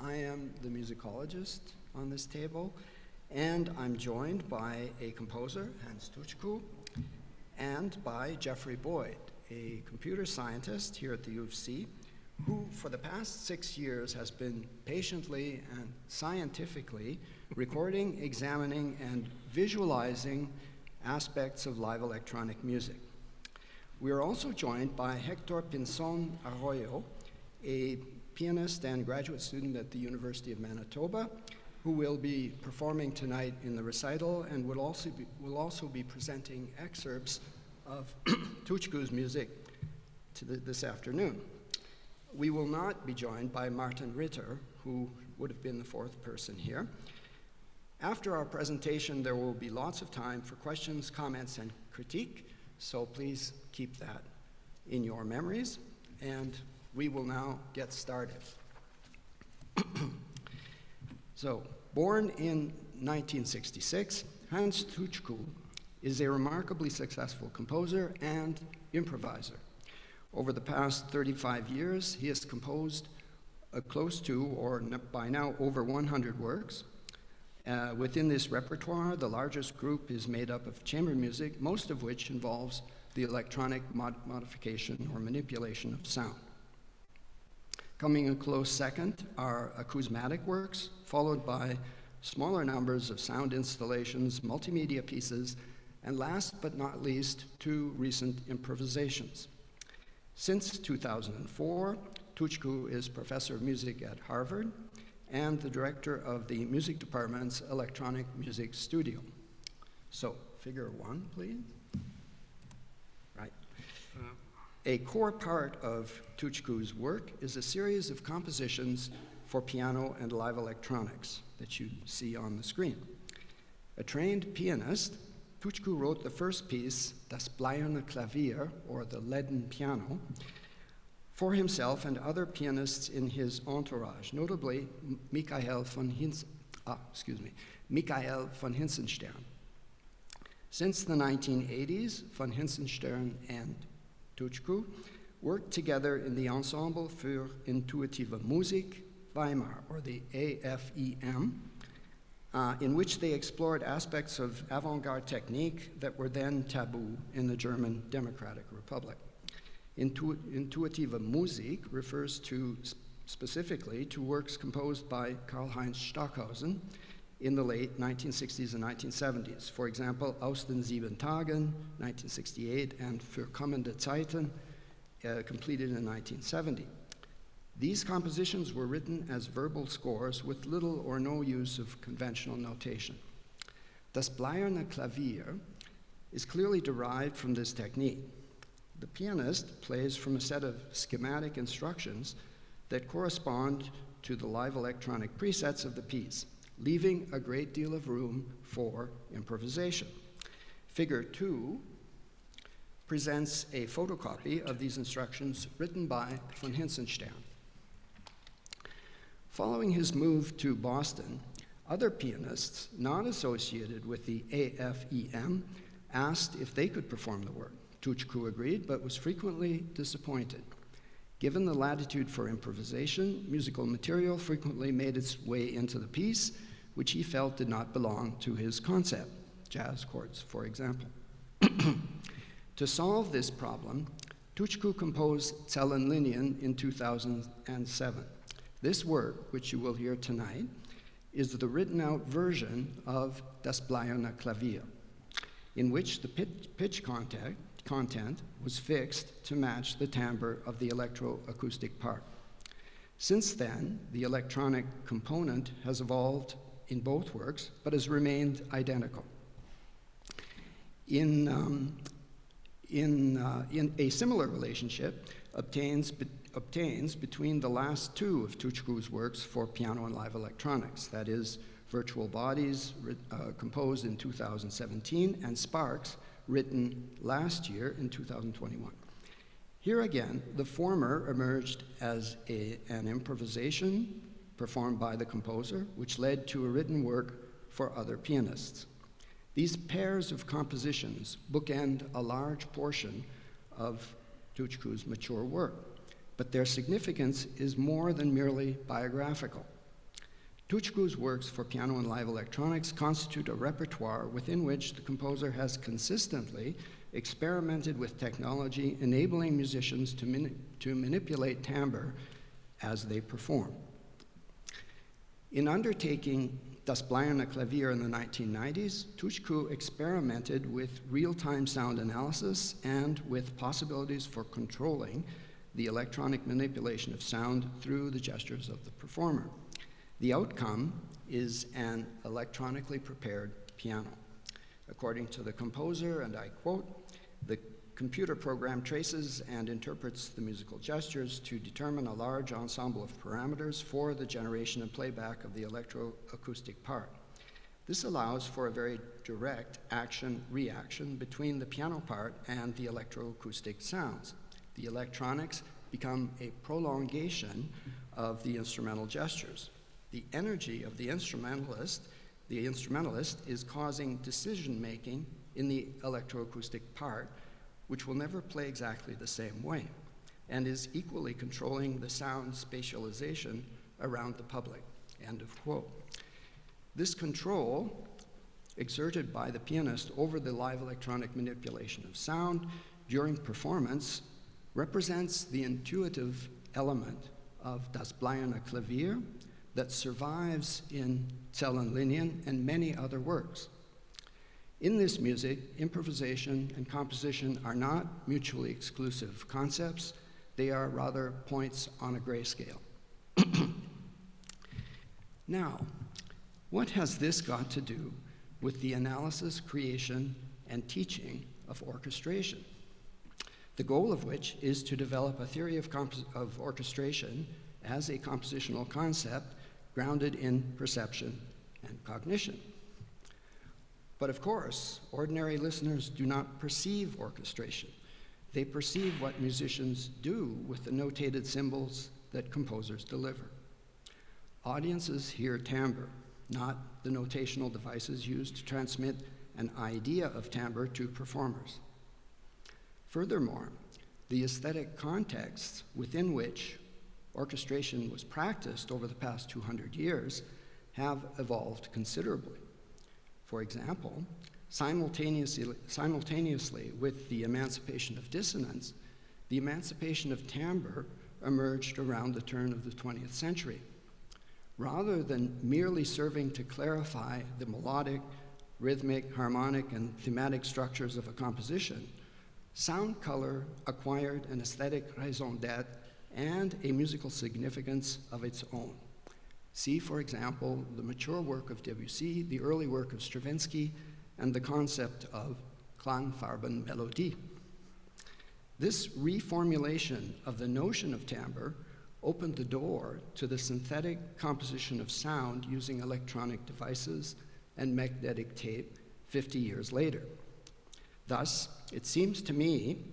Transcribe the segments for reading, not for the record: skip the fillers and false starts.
I am the musicologist on this table, and I'm joined by a composer, Hans Tutschku, and by Jeffrey Boyd, a computer scientist here at the U of C, who for the past 6 years has been patiently and scientifically recording, examining, and visualizing aspects of live electronic music. We are also joined by Hector Pinzon Arroyo, a pianist and graduate student at the University of Manitoba, who will be performing tonight in the recital and will also be presenting excerpts of Tutschku's music this afternoon. We will not be joined by Martin Ritter, who would have been the fourth person here. After our presentation, there will be lots of time for questions, comments, and critique, so please keep that in your memories, and we will now get started. So, born in 1966, Hans Tutschku is a remarkably successful composer and improviser. Over the past 35 years, he has composed close to, or by now, over 100 works. Within this repertoire, the largest group is made up of chamber music, most of which involves the electronic modification or manipulation of sound. Coming a close second are acousmatic works, followed by smaller numbers of sound installations, multimedia pieces, and last but not least, 2 recent improvisations. Since 2004, Tutschku is professor of music at Harvard and the director of the music department's electronic music studio. So, figure 1, please. Right. A core part of Tutschku's work is a series of compositions for piano and live electronics that you see on the screen. A trained pianist, Tutschku wrote the first piece, Das Bleierne Klavier, or the leaden piano, for himself and other pianists in his entourage, notably Michael von Hinsenstern. Since the 1980s, von Hinsenstern and Tutschku worked together in the Ensemble für Intuitive Musik, Weimar, or the AFEM, in which they explored aspects of avant-garde technique that were then taboo in the German Democratic Republic. Intuitive Musik refers specifically to works composed by Karl-Heinz Stockhausen in the late 1960s and 1970s. For example, Aus den 7 Tagen, 1968, and Für kommende Zeiten, completed in 1970. These compositions were written as verbal scores with little or no use of conventional notation. Das Bleierne Klavier is clearly derived from this technique. The pianist plays from a set of schematic instructions that correspond to the live electronic presets of the piece, leaving a great deal of room for improvisation. Figure 2 presents a photocopy of these instructions written by von Hinsenstern. Following his move to Boston, other pianists not associated with the AFEM asked if they could perform the work. Tutschku agreed, but was frequently disappointed. Given the latitude for improvisation, musical material frequently made its way into the piece, which he felt did not belong to his concept, jazz chords, for example. To solve this problem, Tutschku composed Zellen-Linien in 2007. This work, which you will hear tonight, is the written-out version of Das Bleierne Klavier, in which the pitch content was fixed to match the timbre of the electroacoustic part. Since then, the electronic component has evolved in both works, but has remained identical. In a similar relationship obtains between the last 2 of Tutschku's works for piano and live electronics, that is, Virtual Bodies, composed in 2017, and Sparks, written last year in 2021. Here again, the former emerged as an improvisation performed by the composer, which led to a written work for other pianists. These pairs of compositions bookend a large portion of Tutschku's mature work, but their significance is more than merely biographical. Tutschku's works for piano and live electronics constitute a repertoire within which the composer has consistently experimented with technology, enabling musicians to manipulate timbre as they perform. In undertaking Das Bleierne Klavier in the 1990s, Tutschku experimented with real-time sound analysis and with possibilities for controlling the electronic manipulation of sound through the gestures of the performer. The outcome is an electronically prepared piano. According to the composer, and I quote, "The computer program traces and interprets the musical gestures to determine a large ensemble of parameters for the generation and playback of the electroacoustic part. This allows for a very direct action-reaction between the piano part and the electroacoustic sounds. The electronics become a prolongation of the instrumental gestures. The energy of the instrumentalist is causing decision-making in the electroacoustic part, which will never play exactly the same way, and is equally controlling the sound spatialization around the public," end of quote. This control exerted by the pianist over the live electronic manipulation of sound during performance represents the intuitive element of Das Bleierne Klavier that survives in Zellen-Linien and many other works. In this music, improvisation and composition are not mutually exclusive concepts. They are rather points on a grayscale. Now, what has this got to do with the analysis, creation, and teaching of orchestration? The goal of which is to develop a theory of orchestration as a compositional concept grounded in perception and cognition. But of course, ordinary listeners do not perceive orchestration. They perceive what musicians do with the notated symbols that composers deliver. Audiences hear timbre, not the notational devices used to transmit an idea of timbre to performers. Furthermore, the aesthetic contexts within which orchestration was practiced over the past 200 years have evolved considerably. For example, simultaneously with the emancipation of dissonance, the emancipation of timbre emerged around the turn of the 20th century. Rather than merely serving to clarify the melodic, rhythmic, harmonic, and thematic structures of a composition, sound color acquired an aesthetic raison d'etre and a musical significance of its own. See, for example, the mature work of Debussy, the early work of Stravinsky, and the concept of Klang, Farben, Melodie. This reformulation of the notion of timbre opened the door to the synthetic composition of sound using electronic devices and magnetic tape 50 years later. Thus, it seems to me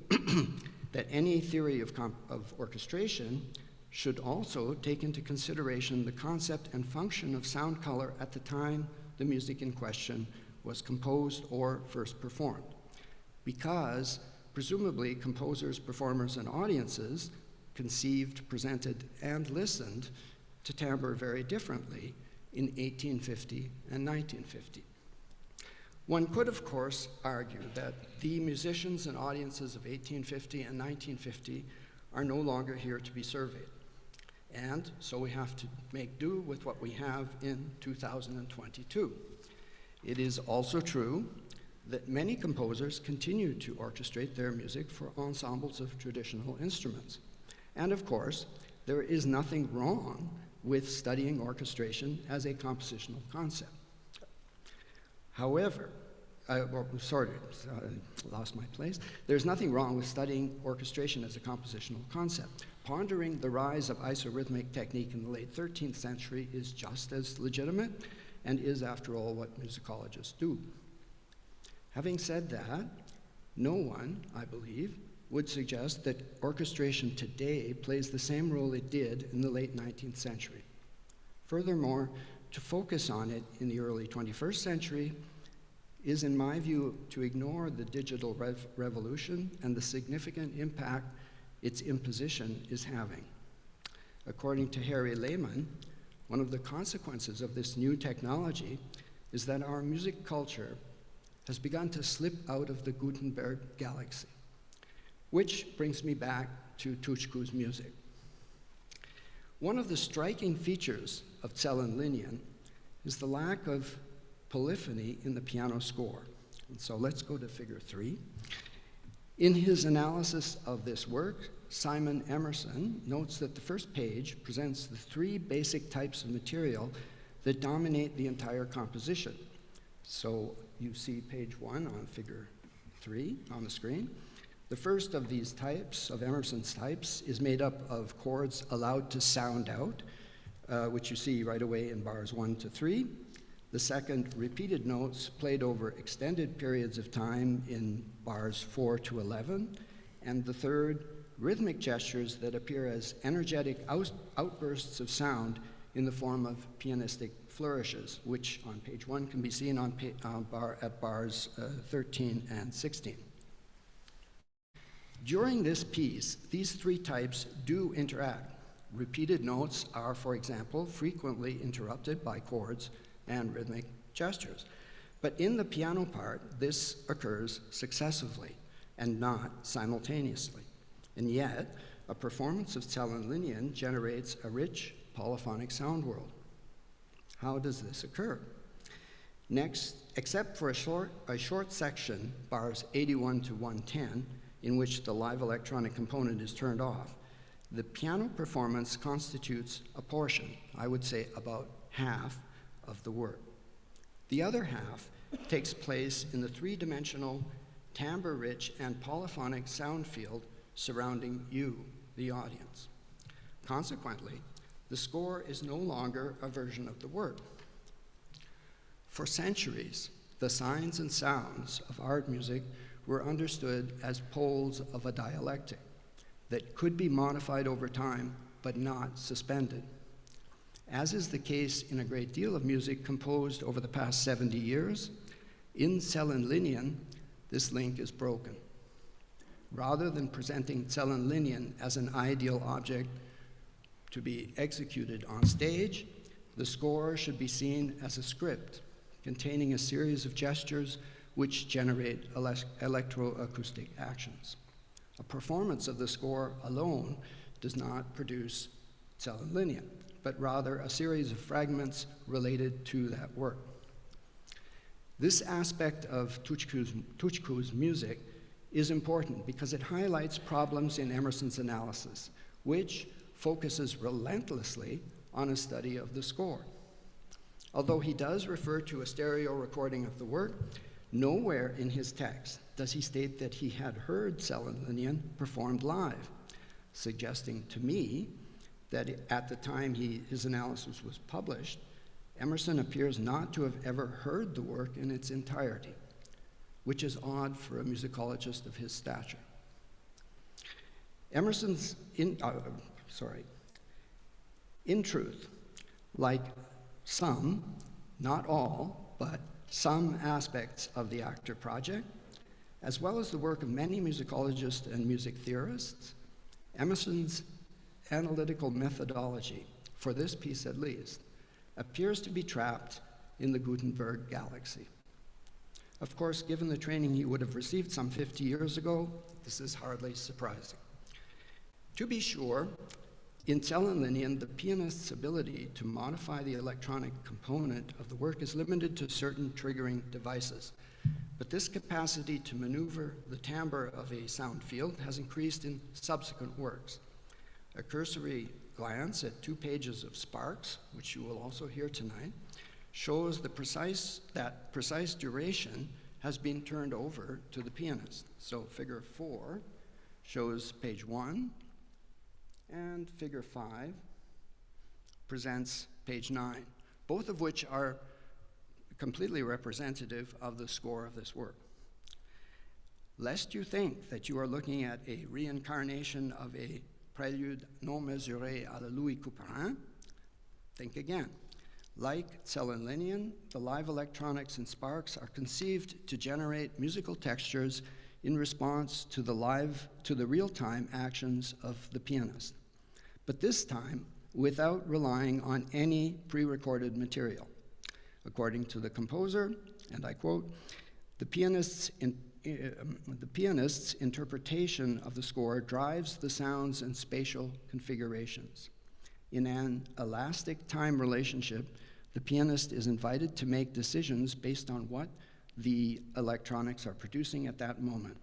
that any theory of orchestration should also take into consideration the concept and function of sound color at the time the music in question was composed or first performed, because presumably composers, performers, and audiences conceived, presented, and listened to timbre very differently in 1850 and 1950. One could, of course, argue that the musicians and audiences of 1850 and 1950 are no longer here to be surveyed. And so we have to make do with what we have in 2022. It is also true that many composers continue to orchestrate their music for ensembles of traditional instruments. And of course, there is nothing wrong with studying orchestration as a compositional concept. However, lost my place. There's nothing wrong with studying orchestration as a compositional concept. Pondering the rise of isorhythmic technique in the late 13th century is just as legitimate and is, after all, what musicologists do. Having said that, no one, I believe, would suggest that orchestration today plays the same role it did in the late 19th century. Furthermore, to focus on it in the early 21st century is, in my view, to ignore the digital revolution and the significant impact its imposition is having. According to Harry Lehman, one of the consequences of this new technology is that our music culture has begun to slip out of the Gutenberg galaxy, which brings me back to Tutschku's music. One of the striking features of Zellen-Linien is the lack of polyphony in the piano score. And so let's go to figure 3. In his analysis of this work, Simon Emerson notes that the first page presents the 3 basic types of material that dominate the entire composition. So you see page 1 on figure 3 on the screen. The first of these types, of Emerson's types, is made up of chords allowed to sound out, which you see right away in bars 1 to 3. The second, repeated notes played over extended periods of time in bars 4 to 11. And the third, rhythmic gestures that appear as energetic outbursts of sound in the form of pianistic flourishes, which on page 1 can be seen at bars 13 and 16. During this piece, these 3 types do interact. Repeated notes are, for example, frequently interrupted by chords and rhythmic gestures. But in the piano part, this occurs successively and not simultaneously. And yet, a performance of Zellen-Linien generates a rich polyphonic sound world. How does this occur? Next, except for a short section, bars 81 to 110, in which the live electronic component is turned off, the piano performance constitutes a portion, I would say about half of the work. The other half takes place in the 3-dimensional, timbre-rich, and polyphonic sound field surrounding you, the audience. Consequently, the score is no longer a version of the work. For centuries, the signs and sounds of art music were understood as poles of a dialectic that could be modified over time, but not suspended. As is the case in a great deal of music composed over the past 70 years, in Zellen-Linien, this link is broken. Rather than presenting Zellen-Linien as an ideal object to be executed on stage, the score should be seen as a script containing a series of gestures which generate electroacoustic actions. A performance of the score alone does not produce Zellen-Linien, but rather a series of fragments related to that work. This aspect of Tutschku's music is important because it highlights problems in Emerson's analysis, which focuses relentlessly on a study of the score. Although he does refer to a stereo recording of the work, nowhere in his text does he state that he had heard Zellen-Linien performed live, suggesting to me that at the time his analysis was published, Emerson appears not to have ever heard the work in its entirety, which is odd for a musicologist of his stature. In truth, like some, not all, but some aspects of the Actor project, as well as the work of many musicologists and music theorists, Emerson's analytical methodology, for this piece at least, appears to be trapped in the Gutenberg galaxy. Of course, given the training he would have received some 50 years ago, this is hardly surprising. To be sure, in Zellen-Linien, the pianist's ability to modify the electronic component of the work is limited to certain triggering devices. But this capacity to maneuver the timbre of a sound field has increased in subsequent works. A cursory glance at 2 pages of Sparks, which you will also hear tonight, shows that precise duration has been turned over to the pianist. So figure 4 shows page 1, and figure 5 presents page 9, both of which are completely representative of the score of this work. Lest you think that you are looking at a reincarnation of a prélude non mesuré à la Louis Couperin, think again. Like Zellen-Linien, the live electronics in Sparks are conceived to generate musical textures in response to the real-time actions of the pianist. But this time, without relying on any pre-recorded material. According to the composer, and I quote, the pianist's interpretation of the score drives the sounds and spatial configurations. In an elastic time relationship, the pianist is invited to make decisions based on what the electronics are producing at that moment.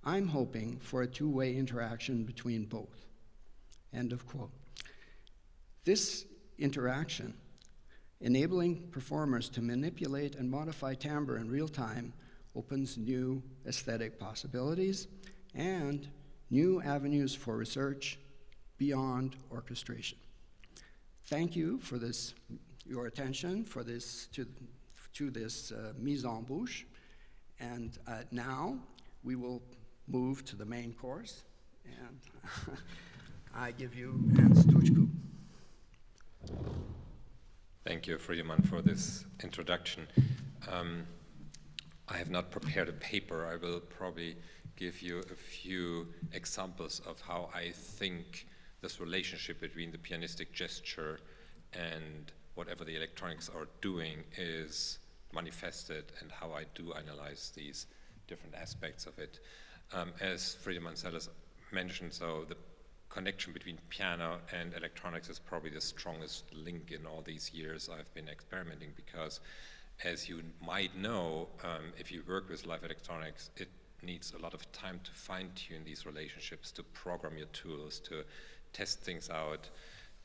I'm hoping for a two-way interaction between both. End of quote. This interaction, enabling performers to manipulate and modify timbre in real time, opens new aesthetic possibilities and new avenues for research beyond orchestration. Thank you for this, your attention for this, to this mise en bouche. And now we will move to the main course. And I give you Hans Tutschku. Thank you, Friedemann, for this introduction. I have not prepared a paper. I will probably give you a few examples of how I think this relationship between the pianistic gesture and whatever the electronics are doing is manifested, and how I do analyze these different aspects of it. As Friedemann Sellers mentioned, so the connection between piano and electronics is probably the strongest link in all these years I've been experimenting, because as you might know, if you work with live electronics, it needs a lot of time to fine-tune these relationships, to program your tools, to test things out.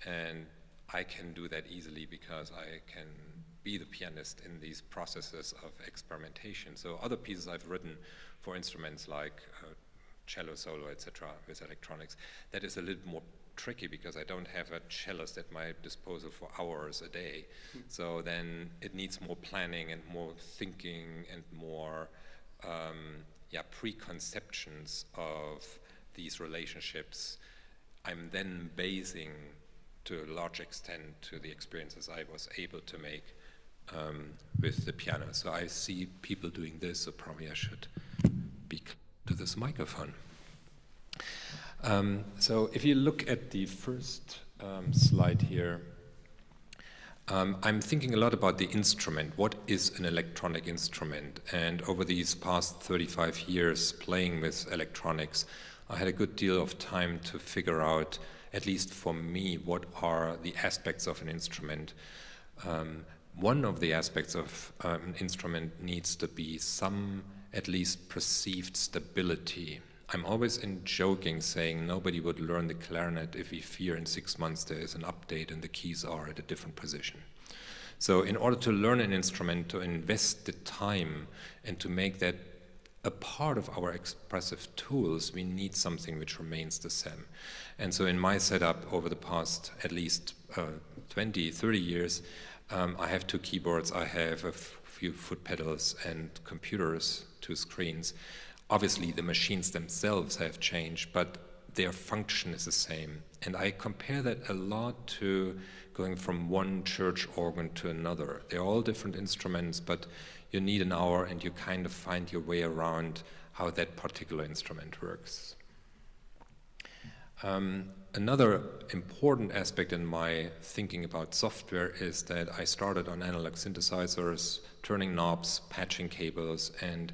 And I can do that easily because I can be the pianist in these processes of experimentation. So other pieces I've written for instruments like cello solo, etc., with electronics, that is a little more tricky because I don't have a cellist at my disposal for hours a day. So then it needs more planning and more thinking and more preconceptions of these relationships. I'm then basing to a large extent to the experiences I was able to make with the piano. So I see people doing this, so probably I should be close to this microphone. So if you look at the first slide here, I'm thinking a lot about the instrument. What is an electronic instrument? And over these past 35 years playing with electronics, I had a good deal of time to figure out, at least for me, what are the aspects of an instrument. One of the aspects of an instrument needs to be some, at least perceived stability. I'm always in joking saying nobody would learn the clarinet if we fear in 6 months there is an update and the keys are at a different position. So in order to learn an instrument, to invest the time and to make that a part of our expressive tools, we need something which remains the same. And so in my setup over the past at least 20, 30 years, I have 2 keyboards, I have a few foot pedals and computers, 2 screens. Obviously the machines themselves have changed, but their function is the same. And I compare that a lot to going from one church organ to another. They're all different instruments, but you need an hour and you kind of find your way around how that particular instrument works. Another important aspect in my thinking about software is that I started on analog synthesizers, turning knobs, patching cables, and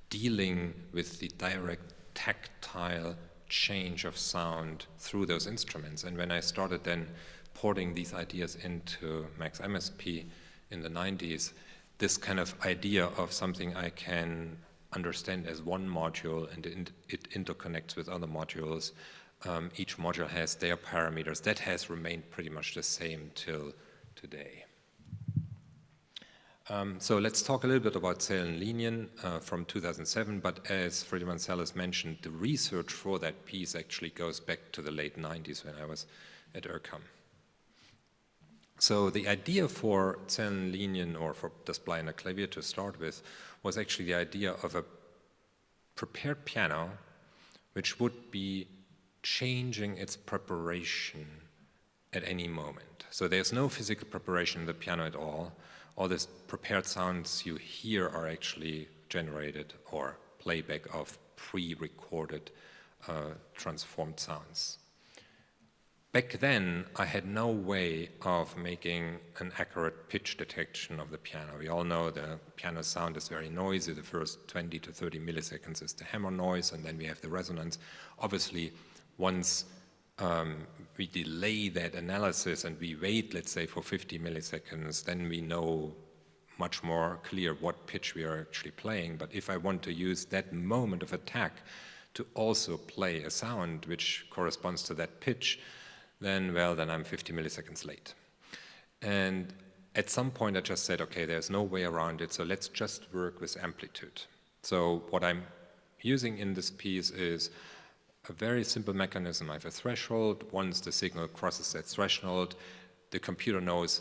dealing with the direct tactile change of sound through those instruments. And when I started then porting these ideas into Max MSP in the 90s, this kind of idea of something I can understand as one module and it interconnects with other modules, each module has their parameters, that has remained pretty much the same till today. So let's talk a little bit about Zellen-Linien from 2007, but as Friedemann Sellers mentioned, the research for that piece actually goes back to the late 90s when I was at ERCAM. So the idea for Zellen-Linien, or for Das Bleine Klavier to start with, was actually the idea of a prepared piano which would be changing its preparation at any moment. So there's no physical preparation in the piano at all. All these prepared sounds you hear are actually generated or playback of pre-recorded transformed sounds. Back then, I had no way of making an accurate pitch detection of the piano. We all know the piano sound is very noisy. The first 20 to 30 milliseconds is the hammer noise, and then we have the resonance. Obviously, once we delay that analysis and we wait, let's say, for 50 milliseconds, then we know much more clear what pitch we are actually playing. But if I want to use that moment of attack to also play a sound which corresponds to that pitch, then, well, then I'm 50 milliseconds late. And at some point I just said, okay, there's no way around it, so let's just work with amplitude. So what I'm using in this piece is a very simple mechanism. I have a threshold. Once the signal crosses that threshold, the computer knows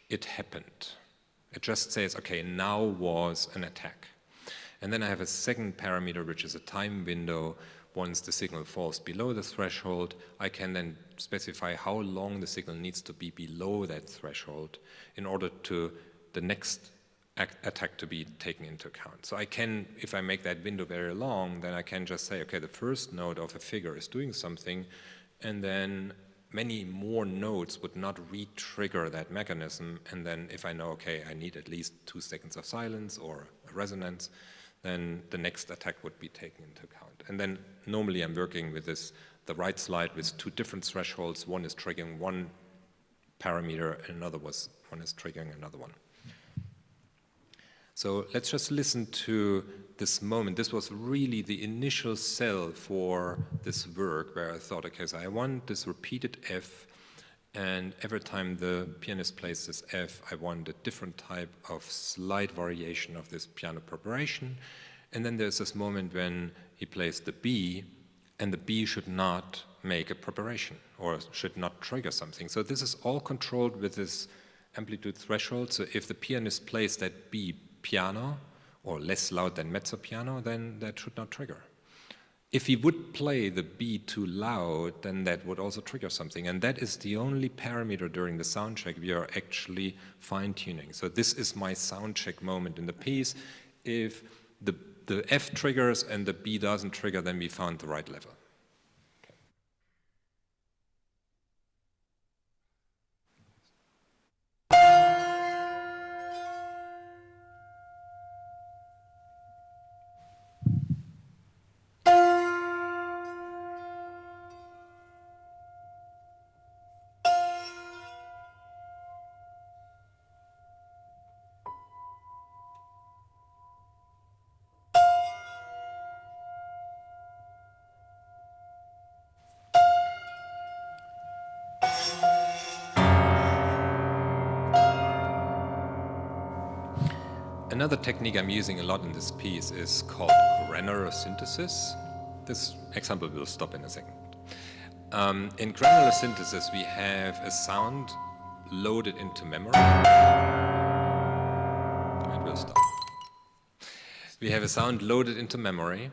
it happened. It just says, okay, now was an attack. And then I have a second parameter, which is a time window. Once the signal falls below the threshold, I can then specify how long the signal needs to be below that threshold in order to the next attack to be taken into account. So I can, if I make that window very long, then I can just say, okay, the first node of a figure is doing something, and then many more nodes would not re-trigger that mechanism. And then if I know, okay, I need at least 2 seconds of silence or a resonance, then the next attack would be taken into account. And then normally I'm working with this, the right slide with 2 different thresholds. One is triggering one parameter, and one is triggering another one. So let's just listen to this moment. This was really the initial cell for this work where I thought, okay, so I want this repeated F, and every time the pianist plays this F, I want a different type of slight variation of this piano preparation. And then there's this moment when he plays the B, and the B should not make a preparation or should not trigger something. So this is all controlled with this amplitude threshold. So if the pianist plays that B piano or less loud than mezzo piano, then that should not trigger. If he would play the B too loud, then that would also trigger something. And that is the only parameter during the sound check we are actually fine-tuning. So this is my sound check moment in the piece. If the F triggers and the B doesn't trigger, then we found the right level. Another technique I'm using a lot in this piece is called granular synthesis. This example will stop in a second. In granular synthesis, we have a sound loaded into memory. It will stop. We have a sound loaded into memory,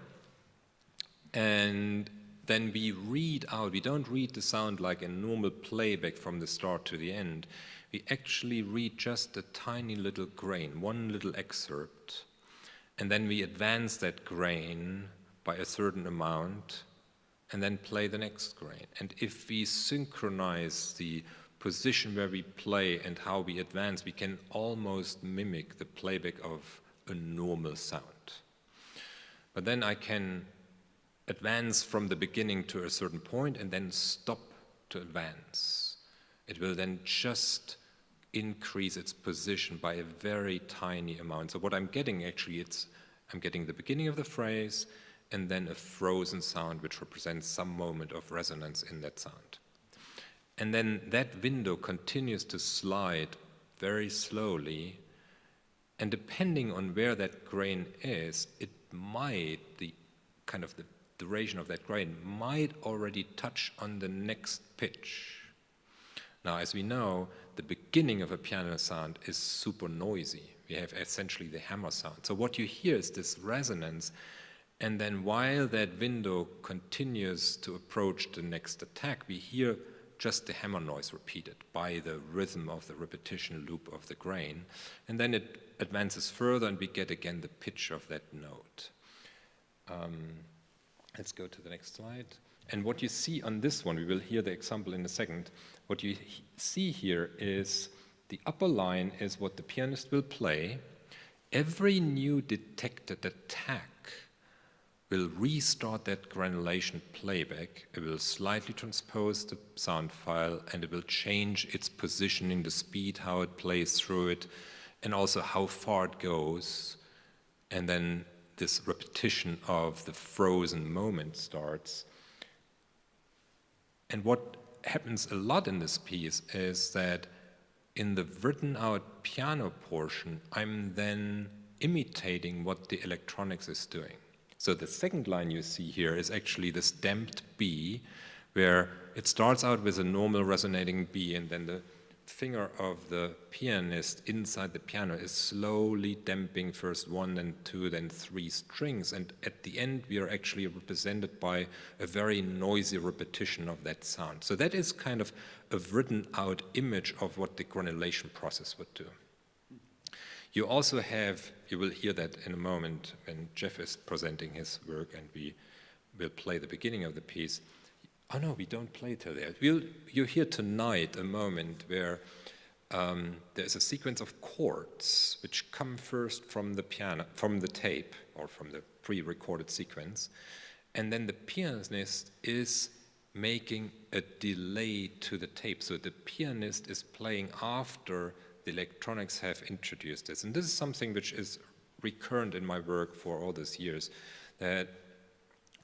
and then we read out. We don't read the sound like a normal playback from the start to the end. We actually read just a tiny little grain, one little excerpt, and then we advance that grain by a certain amount and then play the next grain. And if we synchronize the position where we play and how we advance, we can almost mimic the playback of a normal sound. But then I can advance from the beginning to a certain point and then stop to advance. It will then just increase its position by a very tiny amount. So what I'm getting actually, I'm getting the beginning of the phrase and then a frozen sound which represents some moment of resonance in that sound. And then that window continues to slide very slowly, and depending on where that grain is, it might, the duration of that grain might already touch on the next pitch. Now, as we know, the beginning of a piano sound is super noisy. We have essentially the hammer sound. So what you hear is this resonance, and then while that window continues to approach the next attack, we hear just the hammer noise repeated by the rhythm of the repetition loop of the grain. And then it advances further, and we get again the pitch of that note. Let's go to the next slide. And what you see on this one, we will hear the example in a second, what you see here is the upper line is what the pianist will play. Every new detected attack will restart that granulation playback. It will slightly transpose the sound file, and it will change its positioning, the speed, how it plays through it, and also how far it goes. And then this repetition of the frozen moment starts. And what happens a lot in this piece is that in the written out piano portion, I'm then imitating what the electronics is doing. So the second line you see here is actually this damped B, where it starts out with a normal resonating B, and then the finger of the pianist inside the piano is slowly damping first 1, then 2, then 3 strings, and at the end we are actually represented by a very noisy repetition of that sound. So that is kind of a written out image of what the granulation process would do. You also have, you will hear that in a moment when Jeff is presenting his work, and we will play the beginning of the piece. Oh no, we don't play till there. You'll hear tonight a moment where there's a sequence of chords which come first from the piano, from the tape, or from the pre-recorded sequence, and then the pianist is making a delay to the tape. So the pianist is playing after the electronics have introduced this. And this is something which is recurrent in my work for all these years, that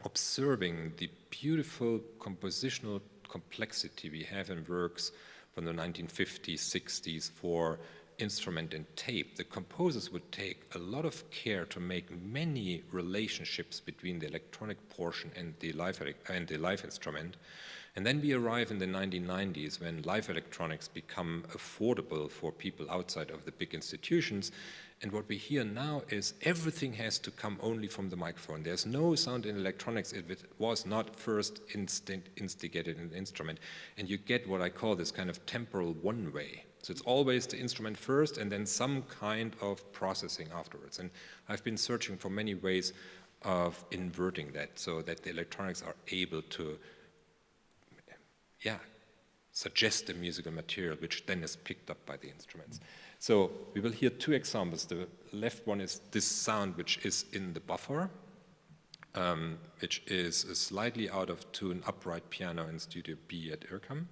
observing the beautiful compositional complexity we have in works from the 1950s, 60s for instrument and tape, the composers would take a lot of care to make many relationships between the electronic portion and the live instrument. And then we arrive in the 1990s when live electronics become affordable for people outside of the big institutions. And what we hear now is everything has to come only from the microphone. There's no sound in electronics if it was not first instigated in the instrument. And you get what I call this kind of temporal one-way. So it's always the instrument first and then some kind of processing afterwards. And I've been searching for many ways of inverting that so that the electronics are able to suggest the musical material, which then is picked up by the instruments. So we will hear two examples. The left one is this sound, which is in the buffer, which is a slightly out of tune upright piano in Studio B at IRCAM.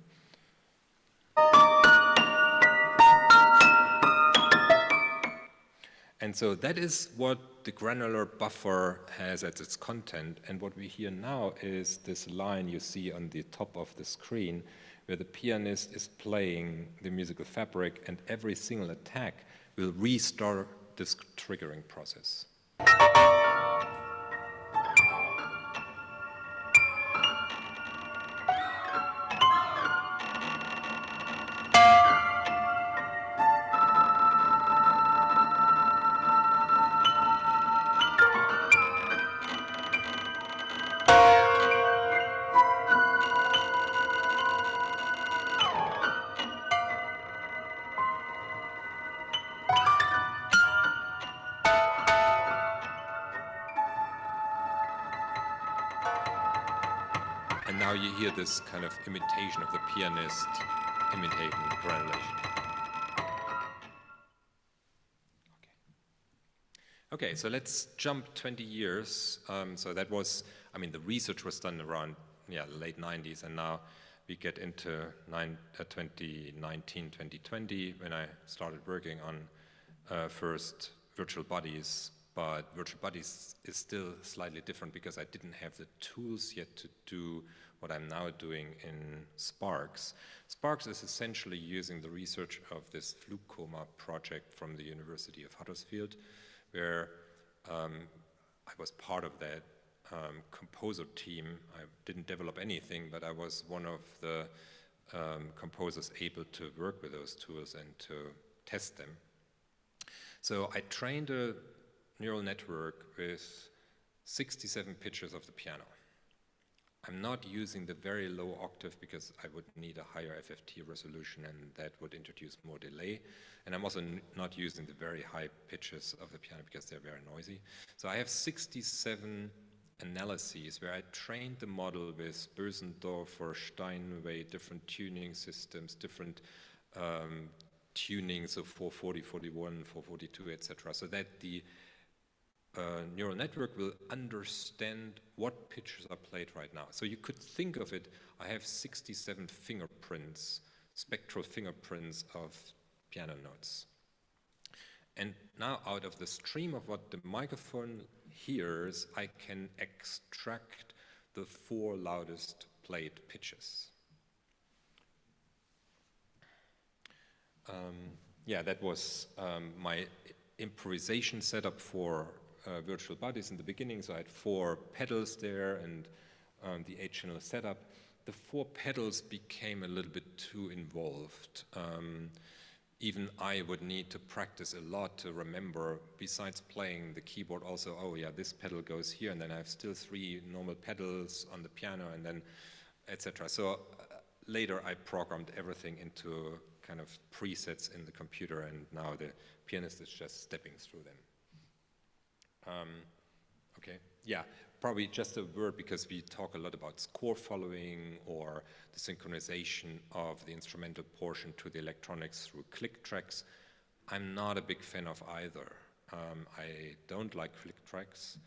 And so that is what the granular buffer has as its content. And what we hear now is this line you see on the top of the screen, where the pianist is playing the musical fabric, and every single attack will restart this triggering process. And now you hear this kind of imitation of the pianist imitating the granulation. Okay, so let's jump 20 years. So that was, I mean, the research was done around late 90s, and now we get into 2019, 2020, when I started working on first virtual bodies. But virtual bodies is still slightly different because I didn't have the tools yet to do what I'm now doing in Sparks. Sparks is essentially using the research of this fluke coma project from the University of Huddersfield, where I was part of that composer team. I didn't develop anything, but I was one of the composers able to work with those tools and to test them. So I trained a neural network with 67 pitches of the piano. I'm not using the very low octave because I would need a higher FFT resolution, and that would introduce more delay. And I'm also not using the very high pitches of the piano because they're very noisy. So I have 67 analyses where I trained the model with Bösendorfer, Steinway, different tuning systems, different tunings of 440, 41, 442, etc., so that the neural network will understand what pitches are played right now. So you could think of it, I have 67 fingerprints, spectral fingerprints of piano notes. And now out of the stream of what the microphone hears, I can extract the 4 loudest played pitches. Yeah, that was my improvisation setup for virtual bodies in the beginning. So I had 4 pedals there and the 8-channel setup. The 4 pedals became a little bit too involved. Even I would need to practice a lot to remember, besides playing the keyboard also, oh yeah, this pedal goes here, and then I have still 3 normal pedals on the piano, and then etc. So later I programmed everything into kind of presets in the computer, and now the pianist is just stepping through them. Okay, yeah, probably just a word, because we talk a lot about score following or the synchronization of the instrumental portion to the electronics through click tracks. I'm not a big fan of either. I don't like click tracks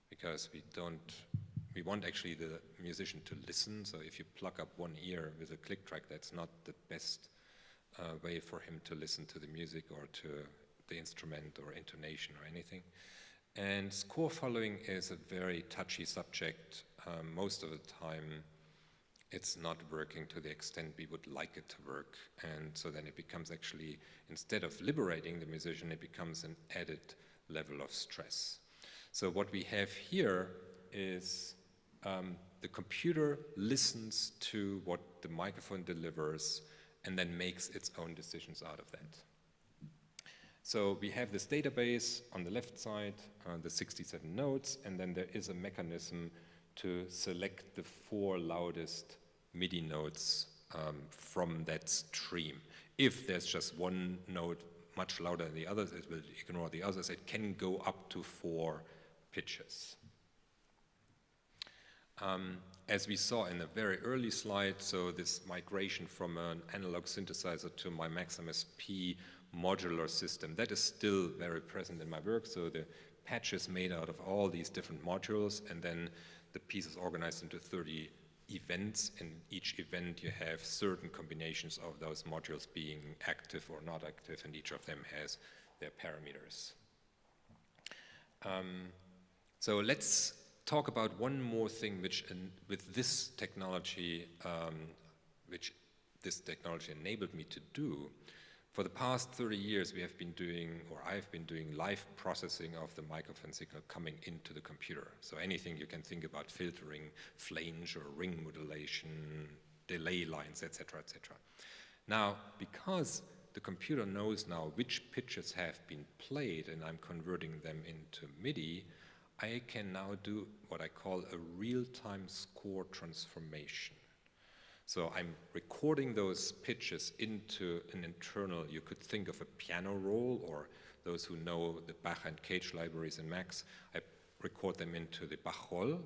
because we want actually the musician to listen. So if you plug up one ear with a click track, that's not the best way for him to listen to the music or to the instrument or intonation or anything. And score following is a very touchy subject. Most of the time, it's not working to the extent we would like it to work. And so then it becomes actually, instead of liberating the musician, it becomes an added level of stress. So what we have here is the computer listens to what the microphone delivers and then makes its own decisions out of that. So we have this database on the left side, the 67 notes, and then there is a mechanism to select the 4 loudest MIDI notes from that stream. If there's just one note much louder than the others, it will ignore the others. It can go up to 4 pitches. As we saw in a very early slide, so this migration from an analog synthesizer to my Maximus P modular system, that is still very present in my work. So the patch is made out of all these different modules, and then the piece is organized into 30 events. In each event, you have certain combinations of those modules being active or not active, and each of them has their parameters. So let's talk about one more thing which, with this technology, which this technology enabled me to do. For the past 30 years, we have been doing, or I've been doing, live processing of the microphone signal coming into the computer. So anything you can think about, filtering, flange or ring modulation, delay lines, etc., etc. Now, because the computer knows now which pitches have been played and I'm converting them into MIDI, I can now do what I call a real-time score transformation. So I'm recording those pitches into an internal, you could think of a piano roll, or those who know the Bach and Cage libraries in Max, I record them into the Bach roll.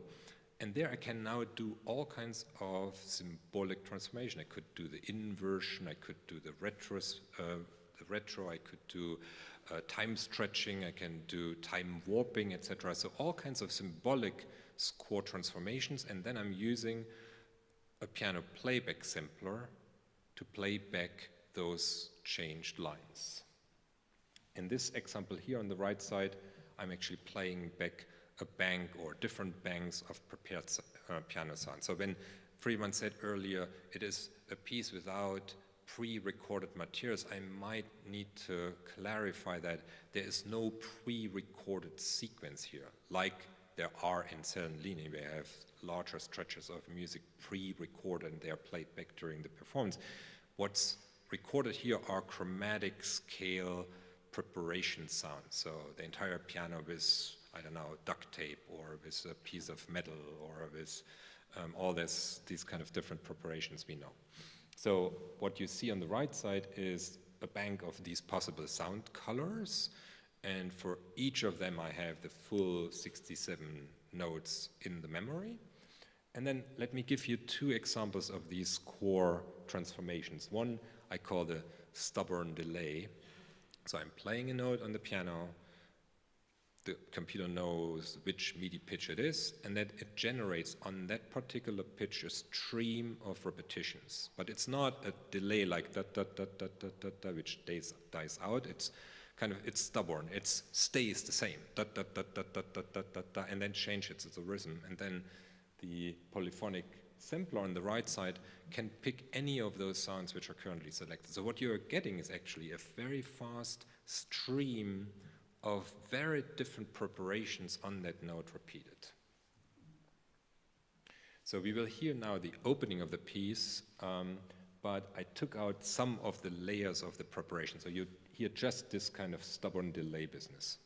And there I can now do all kinds of symbolic transformation. I could do the inversion, I could do the retro, I could do time stretching, I can do time warping, etc. So all kinds of symbolic score transformations, and then I'm using a piano playback sampler to play back those changed lines. In this example here on the right side, I'm actually playing back a bank or different banks of prepared piano sounds. So when Friedman said earlier, it is a piece without pre-recorded materials, I might need to clarify that there is no pre-recorded sequence here, like there are in Zellen-Linien. We have larger stretches of music pre-recorded and they are played back during the performance. What's recorded here are chromatic scale preparation sounds. So the entire piano with, I don't know, duct tape, or with a piece of metal, or with all these kind of different preparations we know. So what you see on the right side is a bank of these possible sound colors, and for each of them I have the full 67 notes in the memory. And then let me give you two examples of these core transformations. One I call the stubborn delay. So I'm playing a note on the piano, the computer knows which MIDI pitch it is, and that it generates on that particular pitch a stream of repetitions. But it's not a delay like da da da da da da da, which dies out. It's stubborn. It stays the same, da da da da da da da da da, and then changes its rhythm. And then the polyphonic sampler on the right side can pick any of those sounds which are currently selected. So what you're getting is actually a very fast stream of very different preparations on that note repeated. So we will hear now the opening of the piece, but I took out some of the layers of the preparation. So you hear just this kind of stubborn delay business.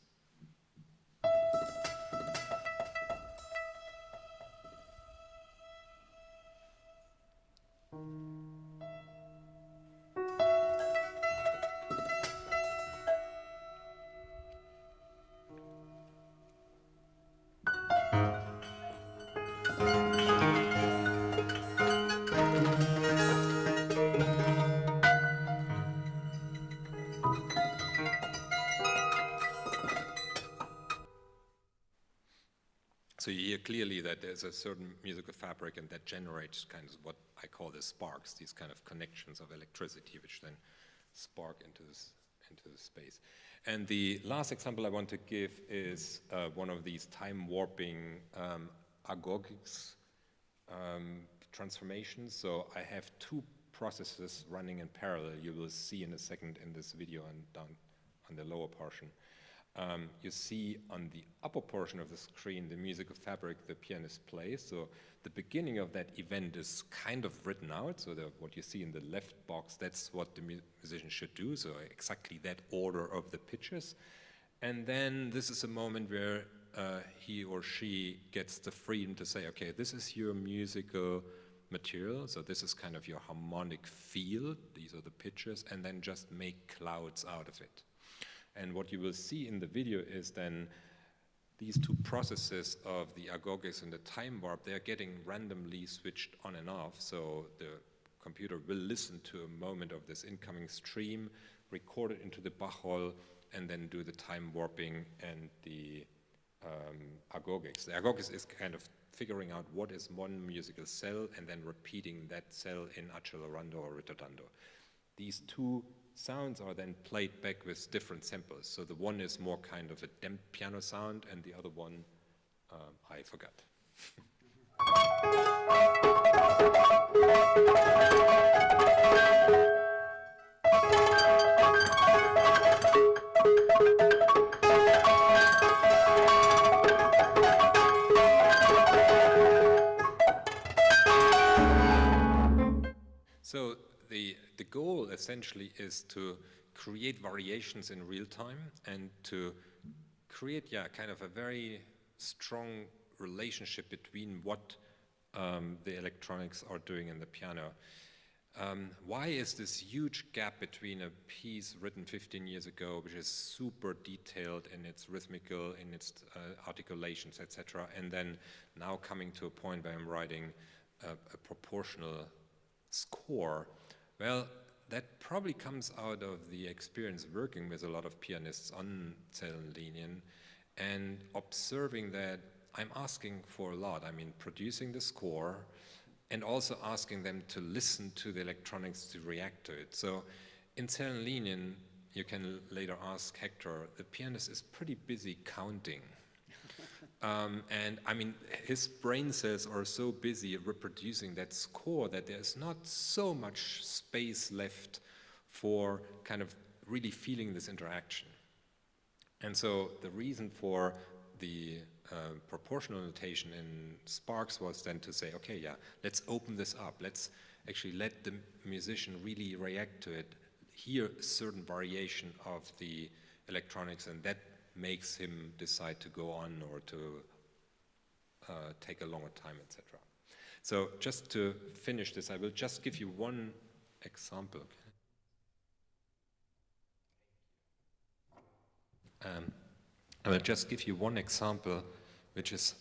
So you hear clearly that there's a certain musical fabric, and that generates kind of what I call the sparks, these kind of connections of electricity, which then spark into the space. And the last example I want to give is one of these time warping agogics transformations. So I have two processes running in parallel. You will see in a second in this video and down on the lower portion. You see on the upper portion of the screen the musical fabric the pianist plays. So the beginning of that event is kind of written out. So what you see in the left box, that's what the musician should do. So exactly that order of the pitches. And then this is a moment where he or she gets the freedom to say, okay, this is your musical material. So this is kind of your harmonic field. These are the pitches. And then just make clouds out of it. And what you will see in the video is then these two processes of the agogics and the time warp, they're getting randomly switched on and off. So the computer will listen to a moment of this incoming stream, record it into the Bach-Roll, and then do the time warping and the agogics. The agogics is kind of figuring out what is one musical cell and then repeating that cell in accelerando or ritardando. These two sounds are then played back with different samples. So the one is more kind of a damped piano sound, and the other one, I forgot. So the goal essentially is to create variations in real time and to create, kind of a very strong relationship between what the electronics are doing in the piano. Why is this huge gap between a piece written 15 years ago, which is super detailed in its rhythmical, in its articulations, etc., and then now coming to a point where I'm writing a proportional score? Well, that probably comes out of the experience working with a lot of pianists on Zellen-Linien and observing that I'm asking for a lot. I mean, producing the score and also asking them to listen to the electronics to react to it. So in Zellen-Linien, you can later ask Hector, the pianist is pretty busy counting. And I mean, his brain cells are so busy reproducing that score that there's not so much space left for kind of really feeling this interaction. And so the reason for the proportional notation in Sparks was then to say, okay, let's open this up. Let's actually let the musician really react to it, hear a certain variation of the electronics, and that makes him decide to go on or to take a longer time, etc. So just to finish this, I will just give you one example. I will just give you one example, which is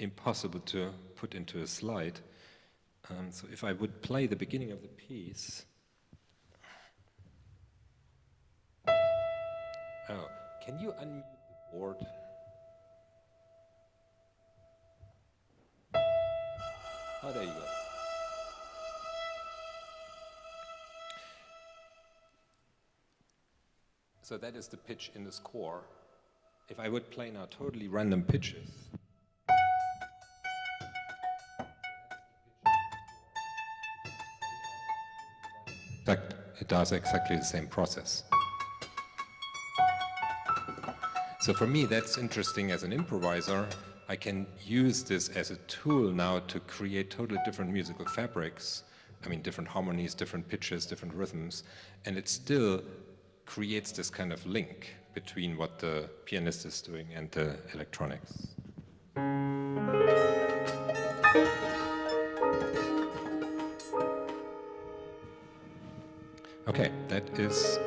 impossible to put into a slide. So if I would play the beginning of the piece. Oh, can you unmute the board? Oh, there you go. So that is the pitch in the score. If I would play now totally random pitches. In fact, it does exactly the same process. So for me, that's interesting as an improviser. I can use this as a tool now to create totally different musical fabrics. I mean, different harmonies, different pitches, different rhythms, and it still creates this kind of link between what the pianist is doing and the electronics. Okay, that is...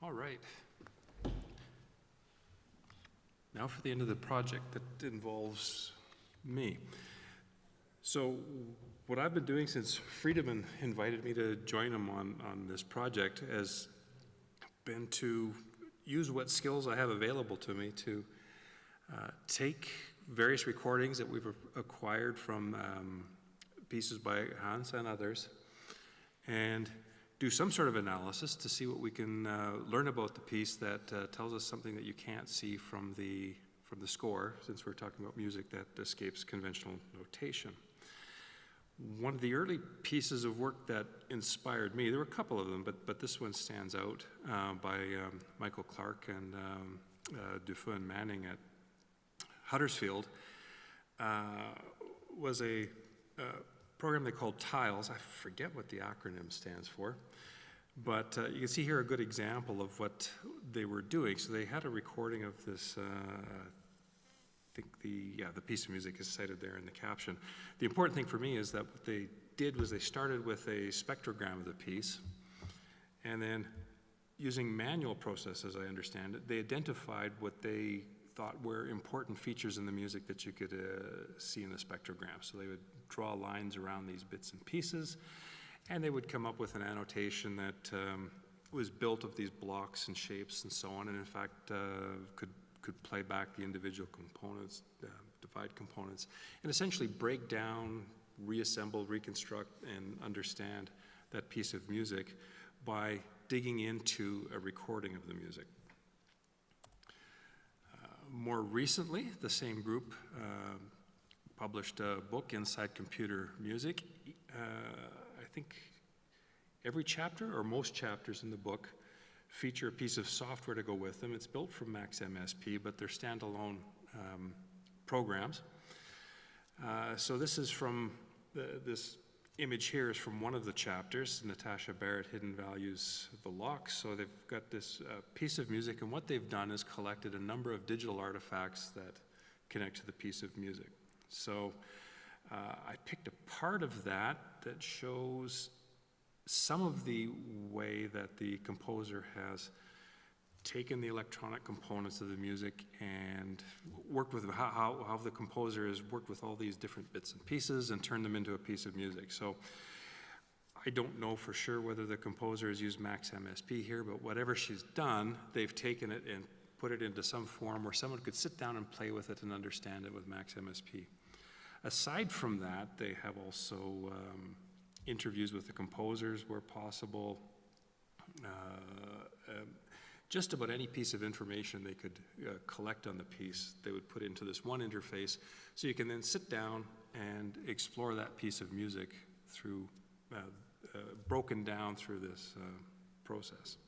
All right. Now for the end of the project that involves me. So what I've been doing since Friedemann invited me to join him on this project has been to use what skills I have available to me to take various recordings that we've acquired from pieces by Hans and others and do some sort of analysis to see what we can learn about the piece that tells us something that you can't see from the score, since we're talking about music that escapes conventional notation. One of the early pieces of work that inspired me, there were a couple of them, but this one stands out, by Michael Clark and Dufour and Manning at Huddersfield, was a program they called TILES. I forget what the acronym stands for, but you can see here a good example of what they were doing. So they had a recording of this, I think the piece of music is cited there in the caption. The important thing for me is that what they did was they started with a spectrogram of the piece, and then using manual process, as I understand it, they identified what they thought were important features in the music that you could see in the spectrogram. So they would draw lines around these bits and pieces, and they would come up with an annotation that was built of these blocks and shapes and so on, and in fact could play back the individual components, divide components, and essentially break down, reassemble, reconstruct, and understand that piece of music by digging into a recording of the music. More recently, the same group published a book, Inside Computer Music. I think every chapter, or most chapters in the book, feature a piece of software to go with them. It's built from Max MSP, but they're standalone programs. So this is from, this image here is from one of the chapters, Natasha Barrett, Hidden Values, The Locks. So they've got this piece of music, and what they've done is collected a number of digital artifacts that connect to the piece of music. So I picked a part of that that shows some of the way that the composer has taken the electronic components of the music and worked with how the composer has worked with all these different bits and pieces and turned them into a piece of music. So I don't know for sure whether the composer has used Max MSP here, but whatever she's done, they've taken it and put it into some form where someone could sit down and play with it and understand it with Max MSP. Aside from that, they have also interviews with the composers where possible. Just about any piece of information they could collect on the piece, they would put into this one interface, so you can then sit down and explore that piece of music through, broken down through this process.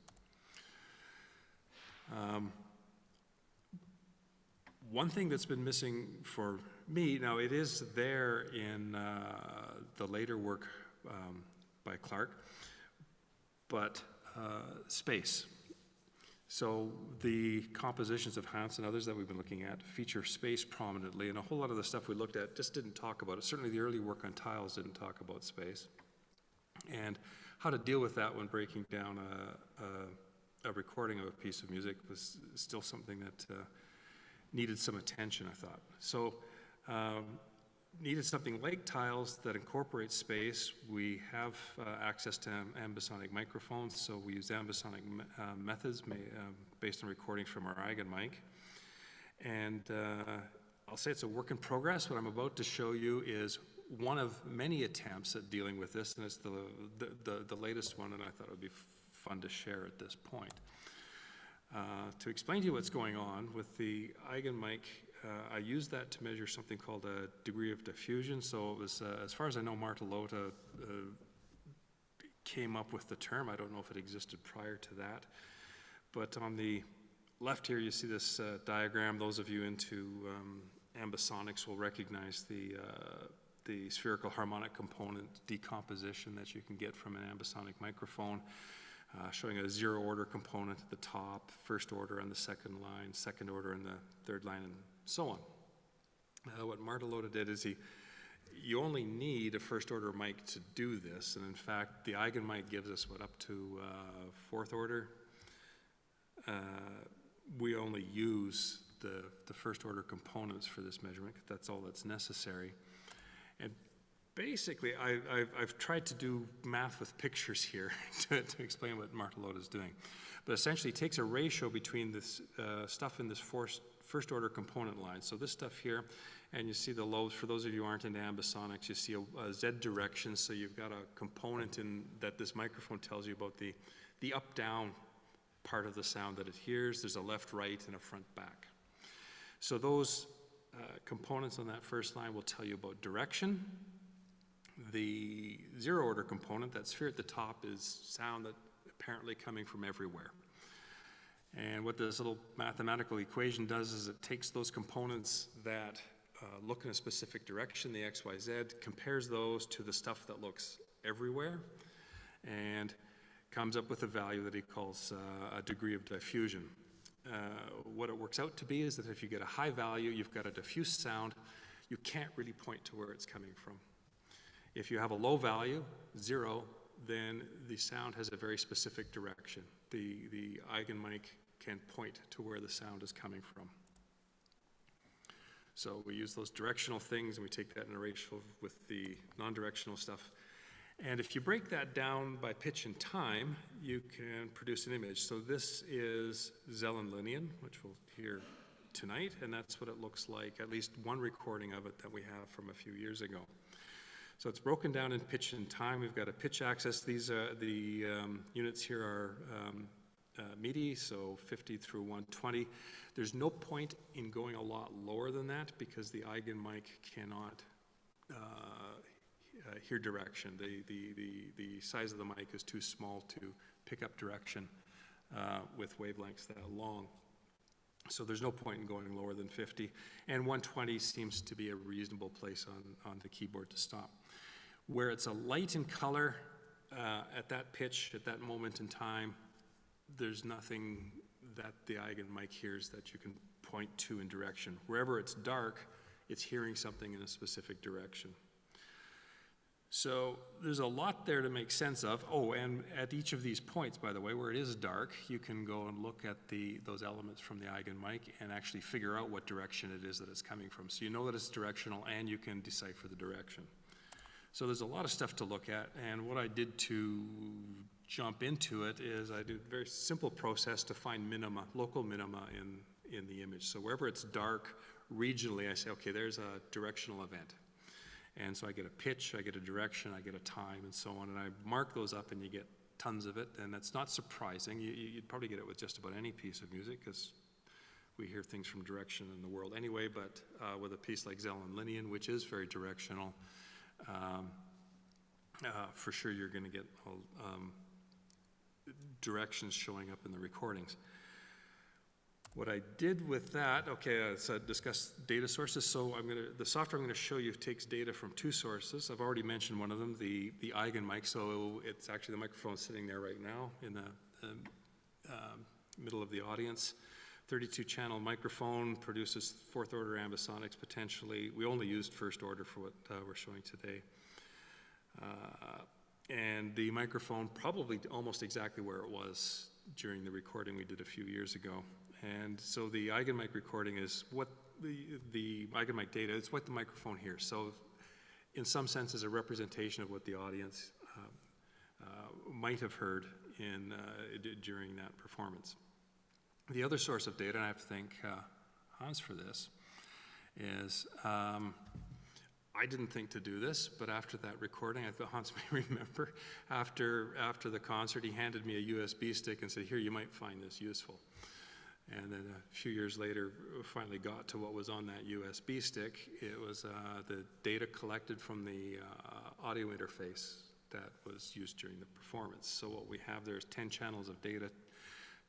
One thing that's been missing for me, now it is there in the later work by Clark, but space. So the compositions of Hans and others that we've been looking at feature space prominently, and a whole lot of the stuff we looked at just didn't talk about it. Certainly the early work on tiles didn't talk about space. And how to deal with that when breaking down a recording of a piece of music was still something that needed some attention, I thought. So needed something like tiles that incorporate space. We have access to ambisonic microphones, so we use ambisonic methods based on recordings from our Eigenmic. And I'll say it's a work in progress. What I'm about to show you is one of many attempts at dealing with this, and it's the latest one, and I thought it would be fun to share at this point. To explain to you what's going on with the Eigenmic, I used that to measure something called a degree of diffusion. So it was, as far as I know, Martelota came up with the term. I don't know if it existed prior to that. But on the left here, you see this diagram. Those of you into ambisonics will recognize the spherical harmonic component decomposition that you can get from an ambisonic microphone. Showing a zero-order component at the top, first order on the second line, second order on the third line, and so on. What Martelota did is you only need a first-order mic to do this, and in fact, the Eigenmic gives us, up to fourth order? We only use the first-order components for this measurement, because that's all that's necessary. And basically, I've tried to do math with pictures here to explain what Martelota is doing. But essentially, it takes a ratio between this stuff in this first-order component line. So this stuff here, and you see the lobes. For those of you who aren't into ambisonics, you see a Z direction. So you've got a component in that this microphone tells you about the up-down part of the sound that it hears. There's a left-right and a front-back. So those components on that first line will tell you about direction. The zero-order component, that sphere at the top, is sound that apparently coming from everywhere. And what this little mathematical equation does is it takes those components that look in a specific direction, the X, Y, Z, compares those to the stuff that looks everywhere, and comes up with a value that he calls a degree of diffusion. What it works out to be is that if you get a high value, you've got a diffuse sound, you can't really point to where it's coming from. If you have a low value, 0, then the sound has a very specific direction. The Eigenmic can point to where the sound is coming from. So we use those directional things, and we take that in a ratio with the non-directional stuff. And if you break that down by pitch and time, you can produce an image. So this is Zellen-Linien, which we'll hear tonight, and that's what it looks like, at least one recording of it that we have from a few years ago. So it's broken down in pitch and time. We've got a pitch axis. These units here are MIDI, so 50 through 120. There's no point in going a lot lower than that because the Eigenmic cannot hear direction. The size of the mic is too small to pick up direction with wavelengths that long. So there's no point in going lower than 50. And 120 seems to be a reasonable place on the keyboard to stop. Where it's a light in color at that pitch, at that moment in time, there's nothing that the Eigenmic hears that you can point to in direction. Wherever it's dark, it's hearing something in a specific direction. So there's a lot there to make sense of. Oh, and at each of these points, by the way, where it is dark, you can go and look at those elements from the Eigenmic and actually figure out what direction it is that it's coming from. So you know that it's directional, and you can decipher the direction. So there's a lot of stuff to look at, and what I did to jump into it is I did a very simple process to find minima, local minima in the image. So wherever it's dark, regionally, I say, okay, there's a directional event. And so I get a pitch, I get a direction, I get a time, and so on, and I mark those up, and you get tons of it, and that's not surprising. You'd probably get it with just about any piece of music, because we hear things from direction in the world anyway, but with a piece like Zellen-Linien, which is very directional, for sure you're going to get directions showing up in the recordings. What I did with that, okay, so discuss data sources. So the software I'm going to show you takes data from two sources. I've already mentioned one of them, the Eigenmic. So it's actually the microphone sitting there right now in the middle of the audience. 32-channel microphone produces fourth-order ambisonics potentially. We only used first order for what we're showing today. And the microphone probably almost exactly where it was during the recording we did a few years ago. And so the Eigenmic recording is what the Eigenmic data, it's what the microphone hears. So in some sense is a representation of what the audience might have heard during that performance. The other source of data, and I have to thank Hans for this, is I didn't think to do this, but after that recording, I thought Hans may remember, after the concert, he handed me a USB stick and said, here, you might find this useful. And then a few years later, finally got to what was on that USB stick. It was the data collected from the audio interface that was used during the performance. So what we have there is 10 channels of data.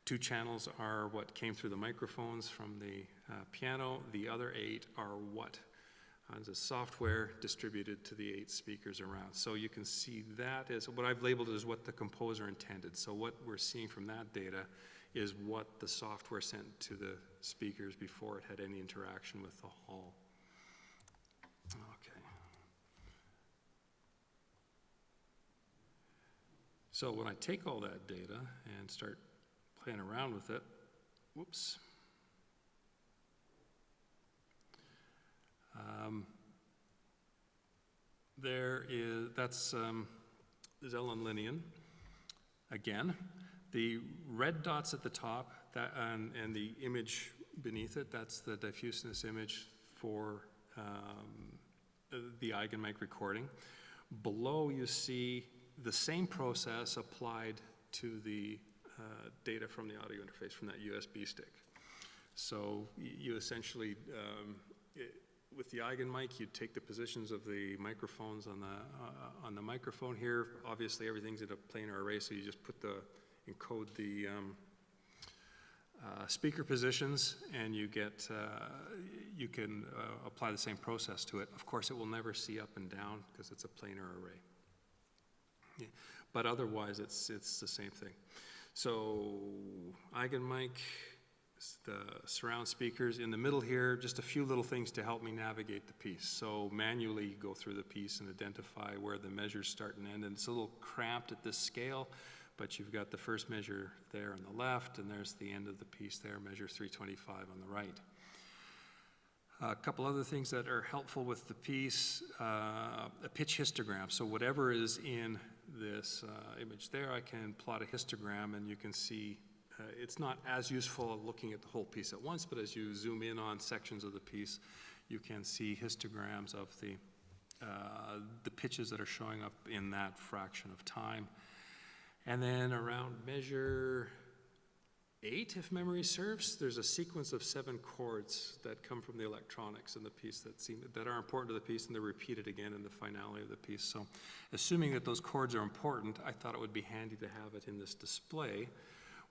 2 channels are what came through the microphones from the piano. The other 8 are what Hans's software distributed to the 8 speakers around. So you can see that as what I've labeled as what the composer intended. So what we're seeing from that data is what the software sent to the speakers before it had any interaction with the hall. Okay. So when I take all that data and start playing around with it, whoops. That's Zellen-Linien again. The red dots at the top and the image beneath it, that's the diffuseness image for the Eigenmic recording. Below you see the same process applied to the data from the audio interface from that USB stick. So you essentially, with the Eigenmic, you take the positions of the microphones on the microphone here. Obviously, everything's in a planar array, so you just encode the speaker positions, and you get you can apply the same process to it. Of course, it will never see up and down because it's a planar array. Yeah. But otherwise, it's the same thing. So Eigenmic, the surround speakers. In the middle here, just a few little things to help me navigate the piece. So manually go through the piece and identify where the measures start and end. And it's a little cramped at this scale, but you've got the first measure there on the left, and there's the end of the piece there, measure 325 on the right. A couple other things that are helpful with the piece, a pitch histogram. So whatever is in this image there, I can plot a histogram, and you can see it's not as useful looking at the whole piece at once, but as you zoom in on sections of the piece, you can see histograms of the pitches that are showing up in that fraction of time. And then around measure 8, if memory serves, there's a sequence of 7 chords that come from the electronics in the piece that are important to the piece, and they're repeated again in the finale of the piece. So assuming that those chords are important, I thought it would be handy to have it in this display,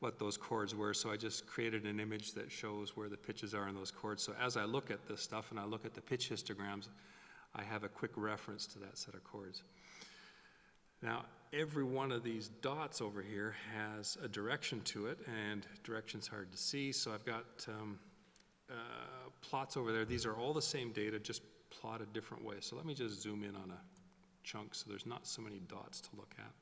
what those chords were. So I just created an image that shows where the pitches are in those chords. So as I look at this stuff and I look at the pitch histograms, I have a quick reference to that set of chords. Now, every one of these dots over here has a direction to it, and direction's hard to see, so I've got plots over there. These are all the same data, just plotted different ways. So let me just zoom in on a chunk so there's not so many dots to look at.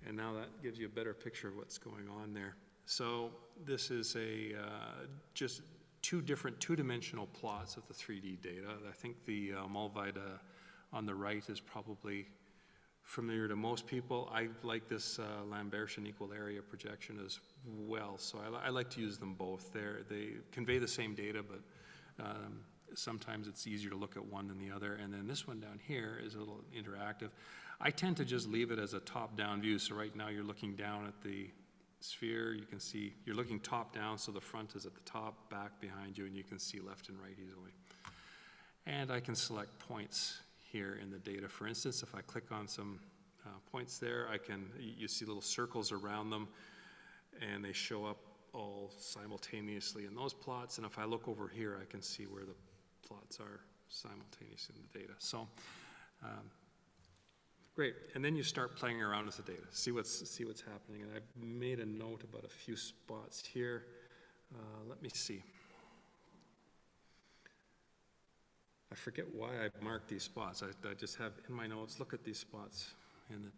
And now that gives you a better picture of what's going on there. So this is just 2 different 2-dimensional plots of the 3D data. I think the Mulvide on the right is probably familiar to most people. I like this Lambertian equal area projection as well, so I like to use them both. They convey the same data, but sometimes it's easier to look at one than the other. And then this one down here is a little interactive. I tend to just leave it as a top-down view, so right now you're looking down at the sphere. You can see you're looking top-down, so the front is at the top, back behind you, and you can see left and right easily. And I can select points here in the data. For instance, if I click on some points there, you see little circles around them, and they show up all simultaneously in those plots, and if I look over here, I can see where the plots are simultaneously in the data. So, great. And then you start playing around with the data, see what's happening. And I've made a note about a few spots here. Let me see. I forget why I marked these spots. I just have in my notes, look at these spots in the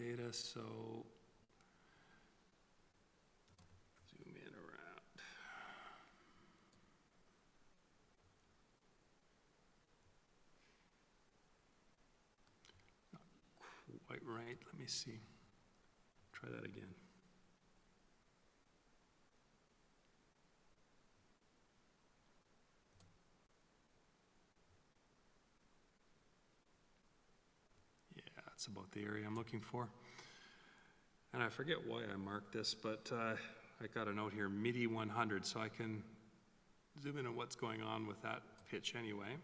data. So zoom in around. Not quite right. Let me see. Try that again. That's about the area I'm looking for. And I forget why I marked this, but I got a note here, MIDI 100, so I can zoom in on what's going on with that pitch anyway.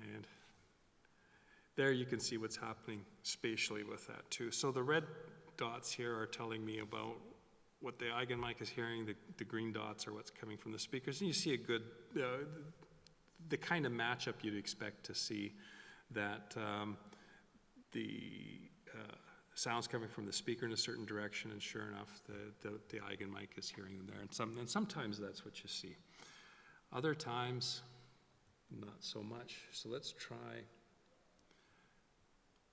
And there you can see what's happening spatially with that too. So the red dots here are telling me about what the Eigenmic is hearing, the green dots are what's coming from the speakers, and you see a good, the kind of matchup you'd expect to see, that the sounds coming from the speaker in a certain direction, and sure enough, the Eigenmic is hearing them there. And sometimes that's what you see. Other times, not so much. So let's try,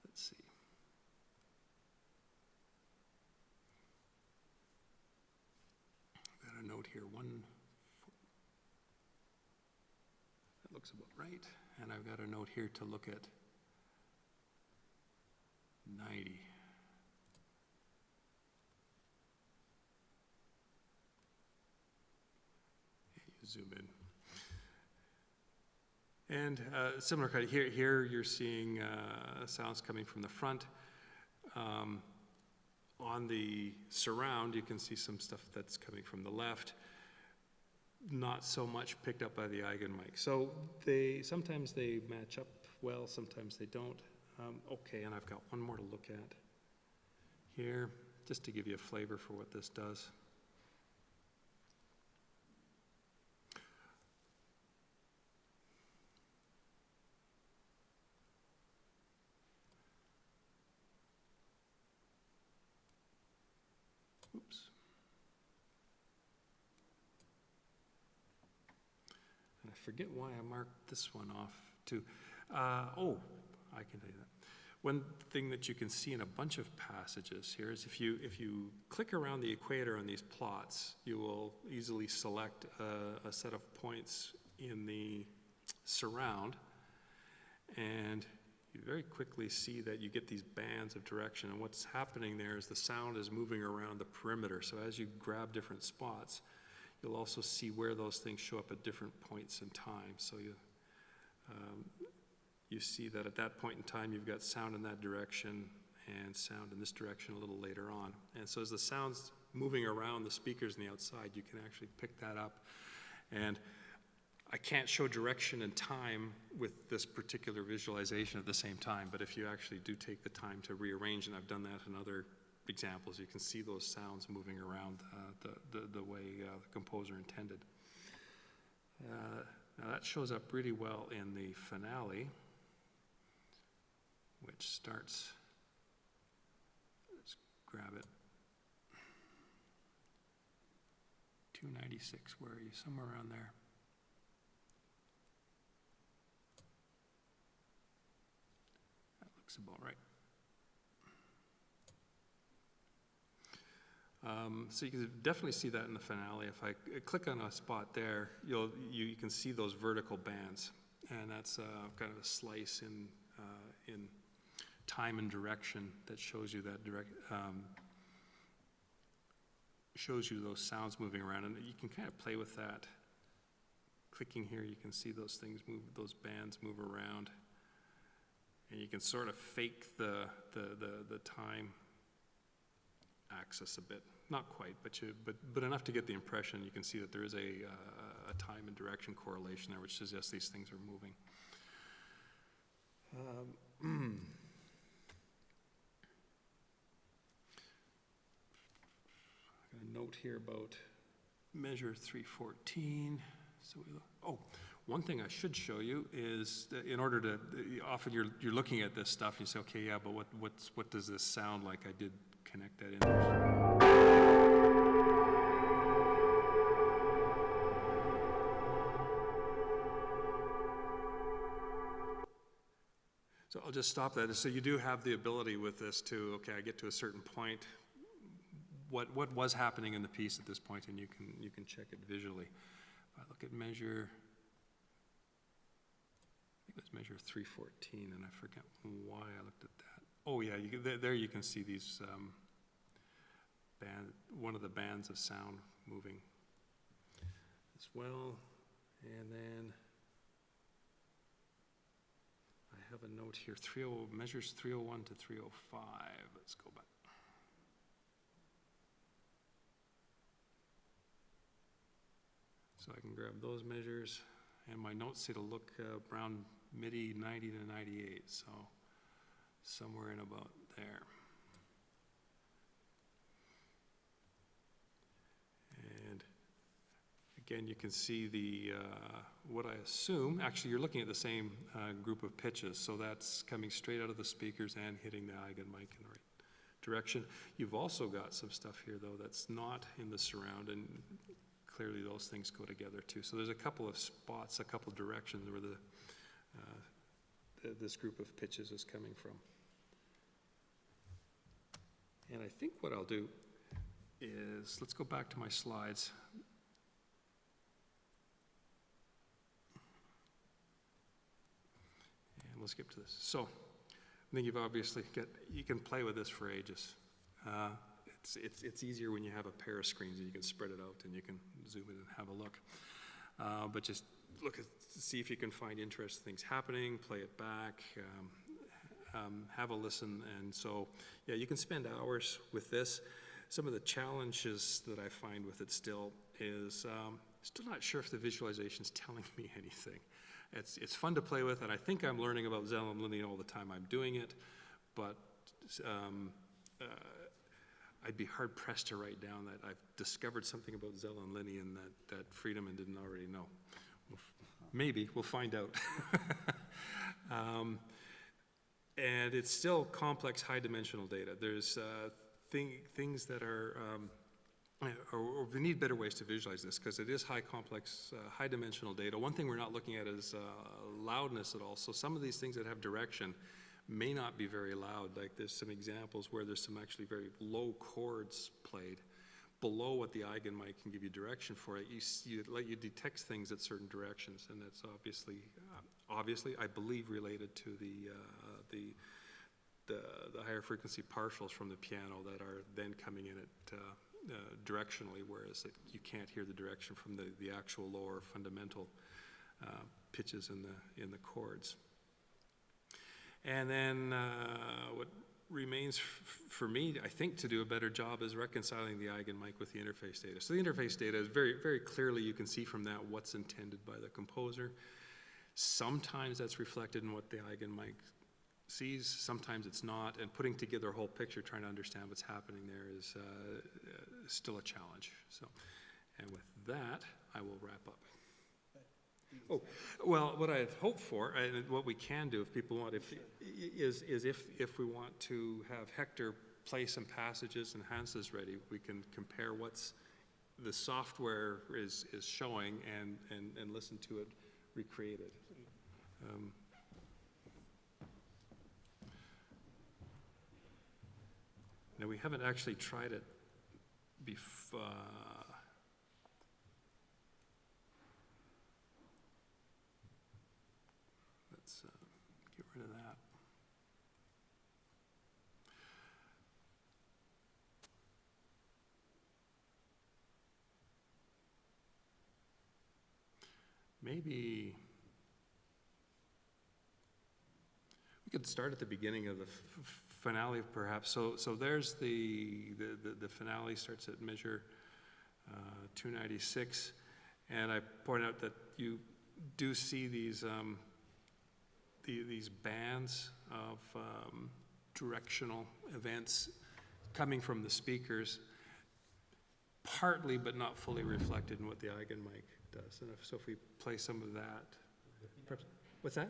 let's see. I've got a note here, that looks about right. And I've got a note here to look at 90. Yeah, you zoom in. And similar kind of here you're seeing sounds coming from the front. On the surround, you can see some stuff that's coming from the left. Not so much picked up by the Eigenmic. So sometimes they match up well, sometimes they don't. Okay, and I've got one more to look at here, just to give you a flavor for what this does. Oops. And I forget why I marked this one off too. Oh, I can tell you that. One thing that you can see in a bunch of passages here is if you click around the equator on these plots, you will easily select a set of points in the surround, and you very quickly see that you get these bands of direction, and what's happening there is the sound is moving around the perimeter. So as you grab different spots, you'll also see where those things show up at different points in time. So you see that at that point in time, you've got sound in that direction and sound in this direction a little later on. And so as the sound's moving around the speakers on the outside, you can actually pick that up. And I can't show direction and time with this particular visualization at the same time, but if you actually do take the time to rearrange, and I've done that in other examples, you can see those sounds moving around the way the composer intended. Now that shows up really well in the finale, which starts, let's grab it, 296, where are you? Somewhere around there. That looks about right. So you can definitely see that in the finale. If I click on a spot there, you can see those vertical bands, and that's kind of a slice in time and direction that shows you that shows you those sounds moving around, and you can kind of play with that. Clicking here, you can see those things move, those bands move around, and you can sort of fake the time axis a bit. Not quite, but enough to get the impression. You can see that there is a time and direction correlation there, which suggests these things are moving. Got a note here about measure 314. So we look, oh, one thing I should show you is that in order to, often you're looking at this stuff and you say, okay, yeah, but what does this sound like? I did connect that in there. So I'll just stop that. So you do have the ability with this to, okay, I get to a certain point, what was happening in the piece at this point, and you can check it visually. If I look at measure, I think it was measure 314, and I forget why I looked at that. Oh yeah, there you can see these one of the bands of sound moving as well, and then I have a note here, measures 301 to 305. Let's go back. So I can grab those measures, and my notes say to look around MIDI 90 to 98, so somewhere in about there. And again, you can see the what I assume, actually you're looking at the same group of pitches, so that's coming straight out of the speakers and hitting the eigen mic in the right direction. You've also got some stuff here though that's not in the surround, and clearly those things go together too. So there's a couple of spots, a couple of directions where this group of pitches is coming from. And I think what I'll do is, let's go back to my slides. And we'll skip to this. So, I think you've obviously you can play with this for ages. It's easier when you have a pair of screens and you can spread it out and you can zoom in and have a look. But just look at, see if you can find interesting things happening, play it back, have a listen. And so, yeah, you can spend hours with this. Some of the challenges that I find with it still is still not sure if the visualization is telling me anything. It's fun to play with, and I think I'm learning about Zellen-Linien all the time I'm doing it, but I'd be hard-pressed to write down that I've discovered something about Zellen-Linien that Friedemann didn't already know. Maybe, we'll find out. And it's still complex, high-dimensional data. There's things that are, or we need better ways to visualize this, because it is high complex, high-dimensional data. One thing we're not looking at is loudness at all. So some of these things that have direction may not be very loud. Like there's some examples where there's some actually very low chords played below what the eigen mic can give you direction for. It you detect things at certain directions, and that's obviously I believe related to the higher frequency partials from the piano that are then coming in at directionally, whereas you can't hear the direction from the actual lower fundamental pitches in the chords. And then what remains for me, I think, to do a better job is reconciling the eigen mic with the interface data. So the interface data is very, very clearly, you can see from that what's intended by the composer. Sometimes that's reflected in what the eigen mic sees, sometimes it's not, and putting together a whole picture, trying to understand what's happening there is still a challenge. So, and with that, I will wrap up. Oh, well, what I had hoped for, and what we can do if people want, is if we want to have Hector play some passages and Hans is ready, we can compare what's the software is showing and listen to it recreated. Now, we haven't actually tried it before. Let's get rid of that. Maybe we could start at the beginning of the finale, perhaps. So there's the finale starts at measure 296, and I point out that you do see these bands of directional events coming from the speakers. partly but not fully reflected in what the eigenmic does. And so if we play some of that, perhaps, what's that?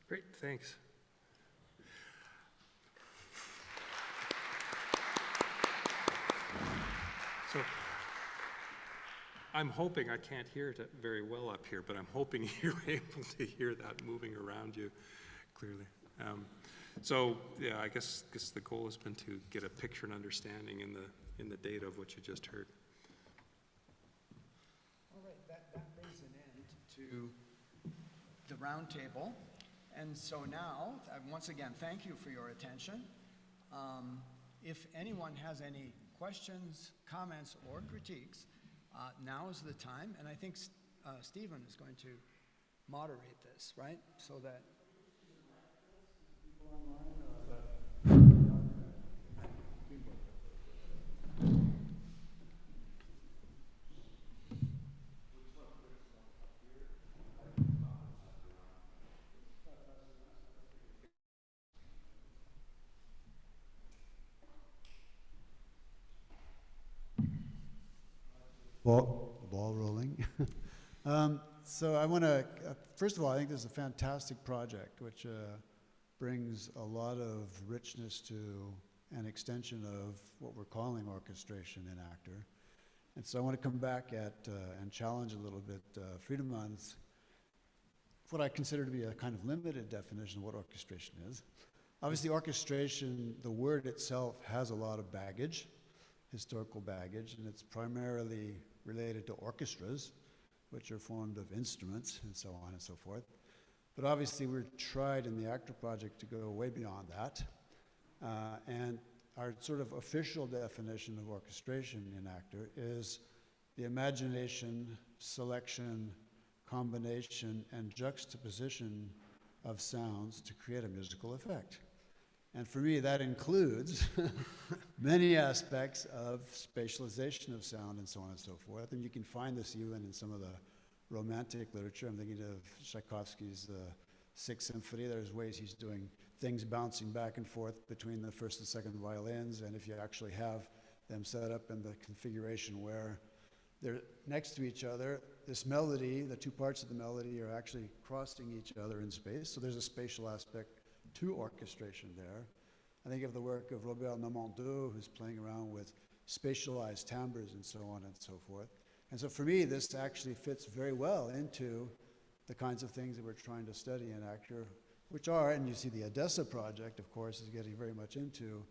Great, thanks. So I'm hoping, I can't hear it very well up here, but I'm hoping you're able to hear that moving around you clearly. So yeah, I guess the goal has been to get a picture and understanding in the data of what you just heard. All right, that brings an end to the roundtable. And so now, once again, thank you for your attention. If anyone has any questions, comments, or critiques, now is the time. And I think Stephen is going to moderate this, right? So that ball rolling. So I want to, first of all, I think this is a fantastic project, which brings a lot of richness to an extension of what we're calling orchestration in Actor. And so I want to come back at and challenge a little bit Friedemann's, what I consider to be a kind of limited definition of what orchestration is. Obviously, orchestration, the word itself has a lot of baggage, historical baggage, and it's primarily related to orchestras, which are formed of instruments and so on and so forth. But obviously we're tried in the ACTOR project to go way beyond that. And our sort of official definition of orchestration in ACTOR is the imagination, selection, combination, and juxtaposition of sounds to create a musical effect. And for me, that includes many aspects of spatialization of sound and so on and so forth. And you can find this even in some of the romantic literature. I'm thinking of Tchaikovsky's Sixth Symphony. There's ways he's doing things bouncing back and forth between the first and second violins. And if you actually have them set up in the configuration where they're next to each other, this melody, the two parts of the melody are actually crossing each other in space. So there's a spatial aspect to orchestration there. I think of the work of Robert Normandou, who's playing around with spatialized timbres and so on and so forth. And so for me, this actually fits very well into the kinds of things that we're trying to study in ACTOR, which are, and you see the Odessa project, of course, is getting very much into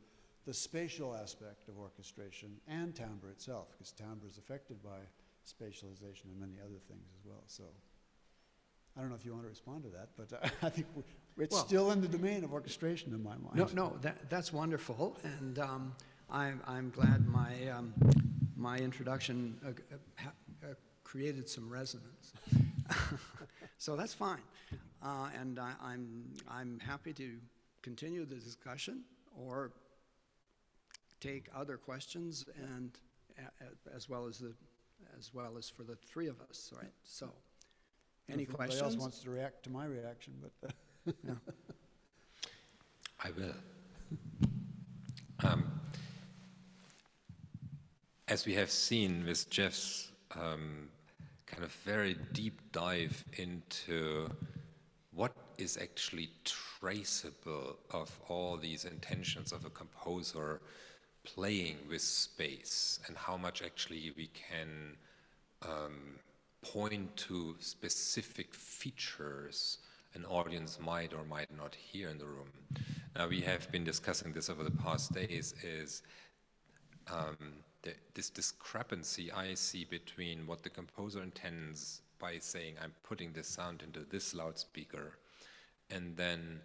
the spatial aspect of orchestration and timbre itself, because timbre is affected by spatialization and many other things as well. So I don't know if you want to respond to that, but I think it's still in the domain of orchestration in my mind. No, that's wonderful, and I'm glad my introduction created some resonance. So that's fine, and I'm happy to continue the discussion or take other questions, and as well as for the three of us, right? So. Any questions? Anybody else wants to react to my reaction, but yeah. I will. As we have seen with Jeff's kind of very deep dive into what is actually traceable of all these intentions of a composer playing with space, and how much actually we can point to specific features an audience might or might not hear in the room. Now, we have been discussing this over the past days, is this discrepancy I see between what the composer intends by saying, I'm putting this sound into this loudspeaker, and then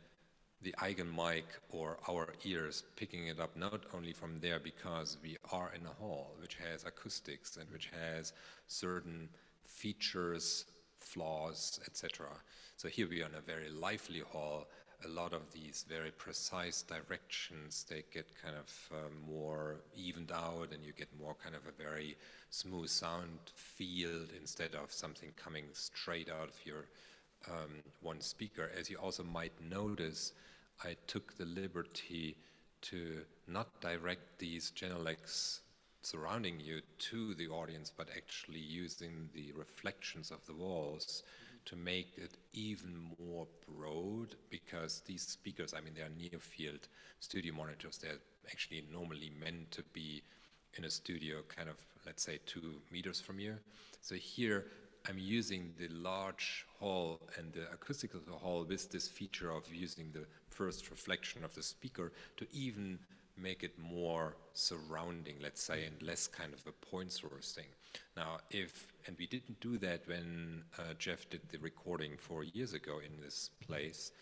the eigenmic or our ears picking it up not only from there because we are in a hall which has acoustics and which has certain features, flaws, etc. So here we are in a very lively hall. A lot of these very precise directions, they get kind of more evened out, and you get more kind of a very smooth sound field instead of something coming straight out of your one speaker. As you also might notice, I took the liberty to not direct these genelecs surrounding you to the audience, but actually using the reflections of the walls to make it even more broad, because these speakers, I mean, they are near-field studio monitors. They're actually normally meant to be in a studio kind of, let's say, 2 meters from you. So here I'm using the large hall and the acoustics of the hall with this feature of using the first reflection of the speaker to even make it more surrounding, let's say, and less kind of a point source thing. Now, and we didn't do that when Jeff did the recording 4 years ago in this place.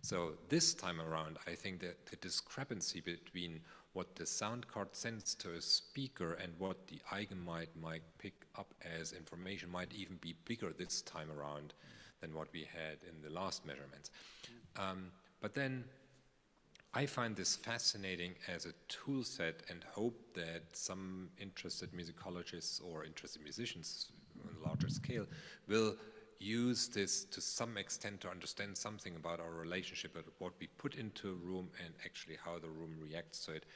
So this time around, I think that the discrepancy between what the sound card sends to a speaker and what the eigenmic might pick up as information might even be bigger this time around than what we had in the last measurements. But then I find this fascinating as a tool set, and hope that some interested musicologists or interested musicians on a larger scale will use this to some extent to understand something about our relationship, about what we put into a room and actually how the room reacts to it,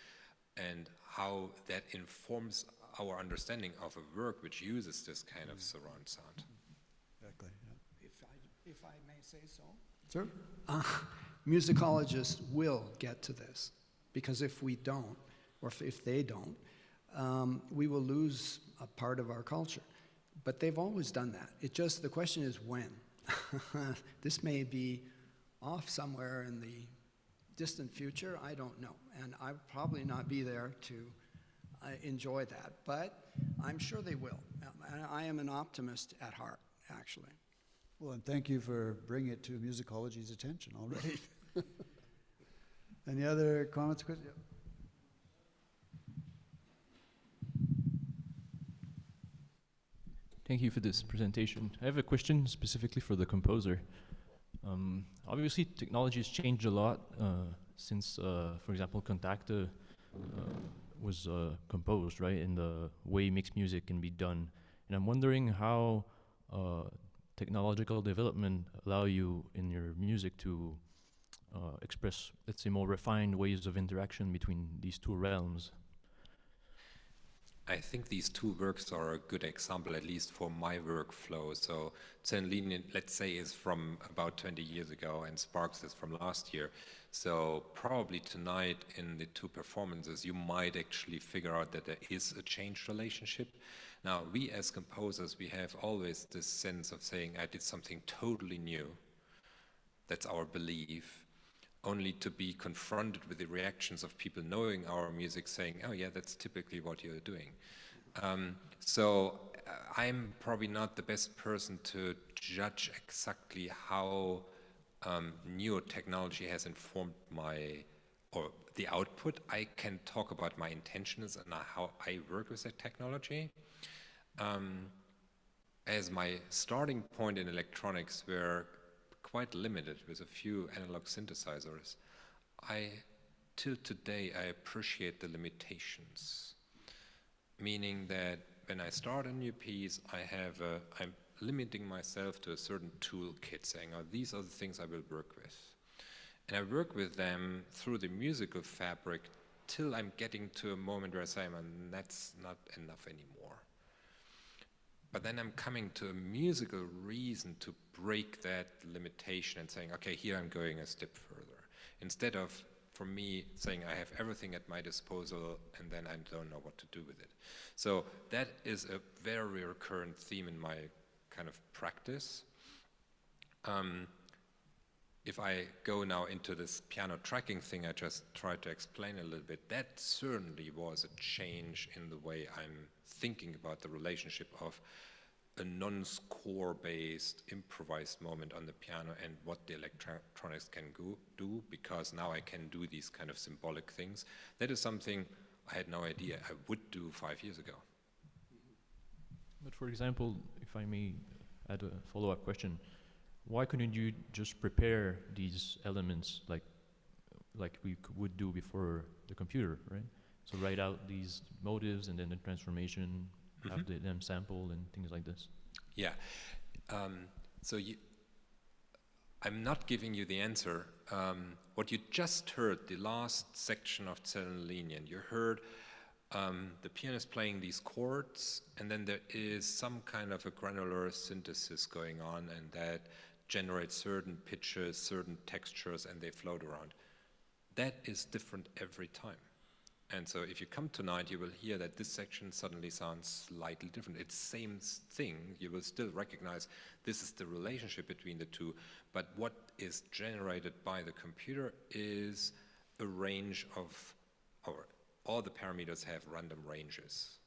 and how that informs our understanding of a work which uses this kind of surround sound. Exactly. Yeah. If I may say so. Sure. Musicologists will get to this, because if we don't, or if they don't, we will lose a part of our culture. But they've always done that. The question is when. This may be off somewhere in the distant future, I don't know. And I'll probably not be there to enjoy that, but I'm sure they will. I am an optimist at heart, actually. Well, and thank you for bringing it to musicology's attention already. Any other comments, Chris? Yep. Thank you for this presentation. I have a question specifically for the composer. Obviously, technology has changed a lot since, for example, Contacta was composed, right? And the way mixed music can be done. And I'm wondering how technological development allow you in your music to express, let's say, more refined ways of interaction between these two realms. I think these two works are a good example, at least for my workflow. So Zellen-Linien, let's say, is from about 20 years ago, and Sparks is from last year. So probably tonight in the two performances, you might actually figure out that there is a changed relationship. Now, we as composers, we have always this sense of saying, I did something totally new. That's our belief. Only to be confronted with the reactions of people knowing our music saying, oh yeah, that's typically what you're doing. I'm probably not the best person to judge exactly how new technology has informed the output. I can talk about my intentions and how I work with that technology. As my starting point in electronics were quite limited with a few analog synthesizers, till today, I appreciate the limitations. Meaning that when I start a new piece, I'm limiting myself to a certain toolkit, saying, oh, these are the things I will work with. And I work with them through the musical fabric till I'm getting to a moment where I say, that's not enough anymore. But then I'm coming to a musical reason to break that limitation and saying, okay, here I'm going a step further. Instead of, for me, saying I have everything at my disposal and then I don't know what to do with it. So that is a very recurrent theme in my kind of practice. If I go now into this piano tracking thing I just tried to explain a little bit, that certainly was a change in the way I'm thinking about the relationship of a non-score based improvised moment on the piano and what the electronics can do, because now I can do these kind of symbolic things. That is something I had no idea I would do 5 years ago. But for example, if I may add a follow-up question, why couldn't you just prepare these elements like we would do before the computer, right? So write out these motives and then the transformation, have them sample and things like this. Yeah. I'm not giving you the answer. What you just heard, the last section of Zellen-Linien, you heard the pianist playing these chords, and then there is some kind of a granular synthesis going on, and that generates certain pitches, certain textures, and they float around. That is different every time. And so if you come tonight, you will hear that this section suddenly sounds slightly different. It's the same thing. You will still recognize this is the relationship between the two. But what is generated by the computer is a range of, all the parameters have random ranges.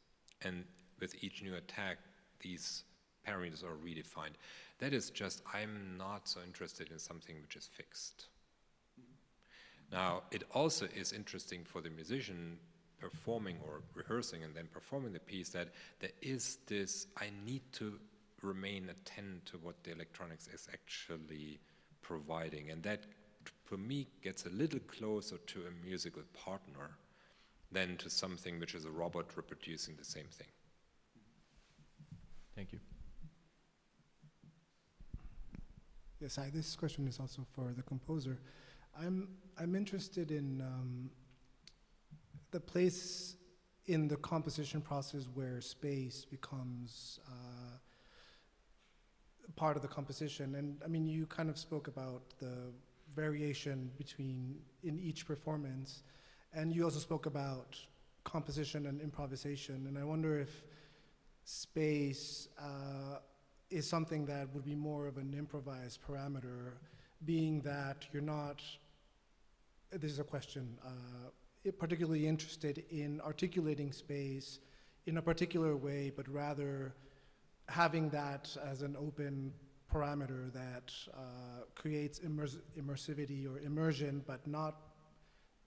And with each new attack, these parameters are redefined. That is just, I'm not so interested in something which is fixed. Now, it also is interesting for the musician performing or rehearsing and then performing the piece that there is this, I need to remain attentive to what the electronics is actually providing. And that, for me, gets a little closer to a musical partner than to something which is a robot reproducing the same thing. Thank you. Yes, this question is also for the composer. I'm interested in the place in the composition process where space becomes part of the composition. And I mean, you kind of spoke about the variation in each performance, and you also spoke about composition and improvisation. And I wonder if space is something that would be more of an improvised parameter, being that you're not, this is a question, particularly interested in articulating space in a particular way, but rather having that as an open parameter that creates immersivity or immersion, but not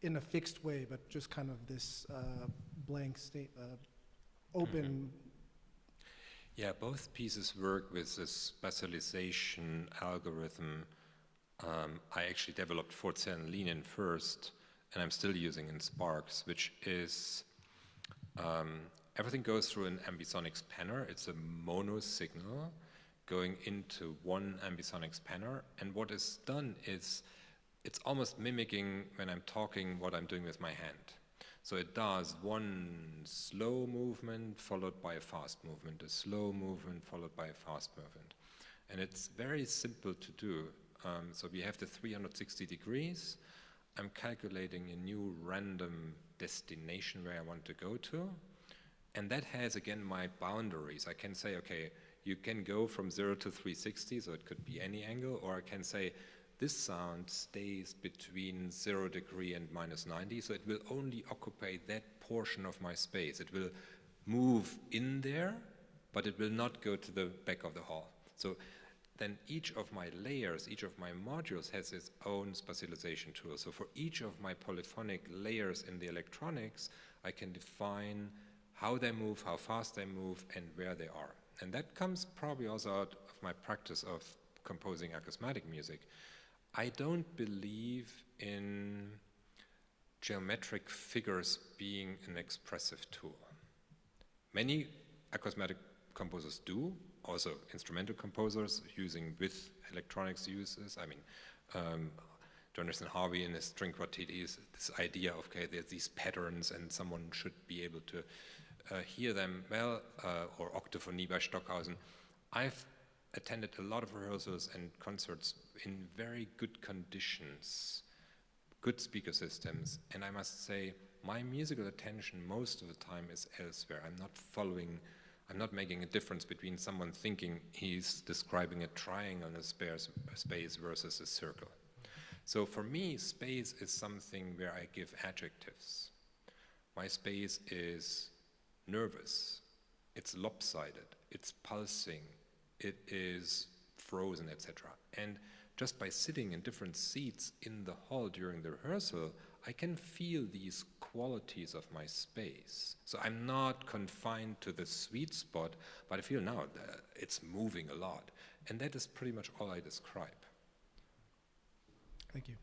in a fixed way, but just kind of this blank state, open. Yeah, both pieces work with this spatialization algorithm. I actually developed for Zellen-Linien first, and I'm still using in Sparks, which is everything goes through an ambisonic spanner. It's a mono signal going into one ambisonic spanner, and what is done is it's almost mimicking when I'm talking what I'm doing with my hand. So it does one slow movement followed by a fast movement, a slow movement followed by a fast movement. And it's very simple to do. So we have the 360 degrees. I'm calculating a new random destination where I want to go to. And that has, again, my boundaries. I can say, okay, you can go from 0 to 360, so it could be any angle, or I can say, this sound stays between 0 degree and -90, so it will only occupy that portion of my space. It will move in there, but it will not go to the back of the hall. So then each of my layers, each of my modules has its own spatialization tool. So for each of my polyphonic layers in the electronics, I can define how they move, how fast they move, and where they are. And that comes probably also out of my practice of composing acousmatic music. I don't believe in geometric figures being an expressive tool. Many acousmatic composers do, also instrumental composers using with electronics uses. I mean, Jonathan Harvey in his string quartet is this idea of, okay, there's these patterns and someone should be able to hear them well, or octophonie by Stockhausen. I've attended a lot of rehearsals and concerts in very good conditions, good speaker systems, and I must say my musical attention most of the time is elsewhere. I'm not making a difference between someone thinking he's describing a triangle in a space versus a circle. So for me, space is something where I give adjectives. My space is nervous, it's lopsided, it's pulsing, it is frozen, etc. And just by sitting in different seats in the hall during the rehearsal, I can feel these qualities of my space. So I'm not confined to the sweet spot, but I feel now that it's moving a lot. And that is pretty much all I describe. Thank you.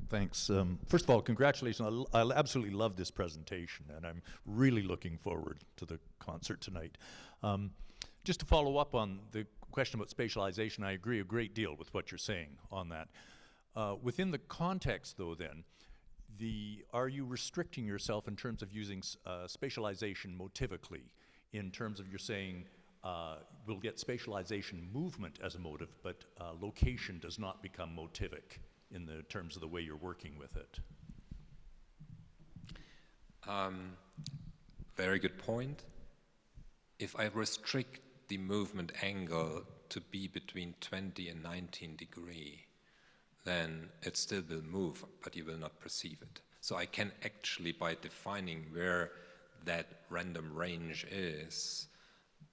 Thanks. First of all, congratulations. I absolutely love this presentation, and I'm really looking forward to the concert tonight. Just to follow up on the question about spatialization, I agree a great deal with what you're saying on that. Within the context, though, then, are you restricting yourself in terms of using spatialization motivically, in terms of you're saying we'll get spatialization movement as a motive, but location does not become motivic in the terms of the way you're working with it? Very good point. If I restrict the movement angle to be between 20 and 19 degrees, then it still will move, but you will not perceive it. So I can actually, by defining where that random range is,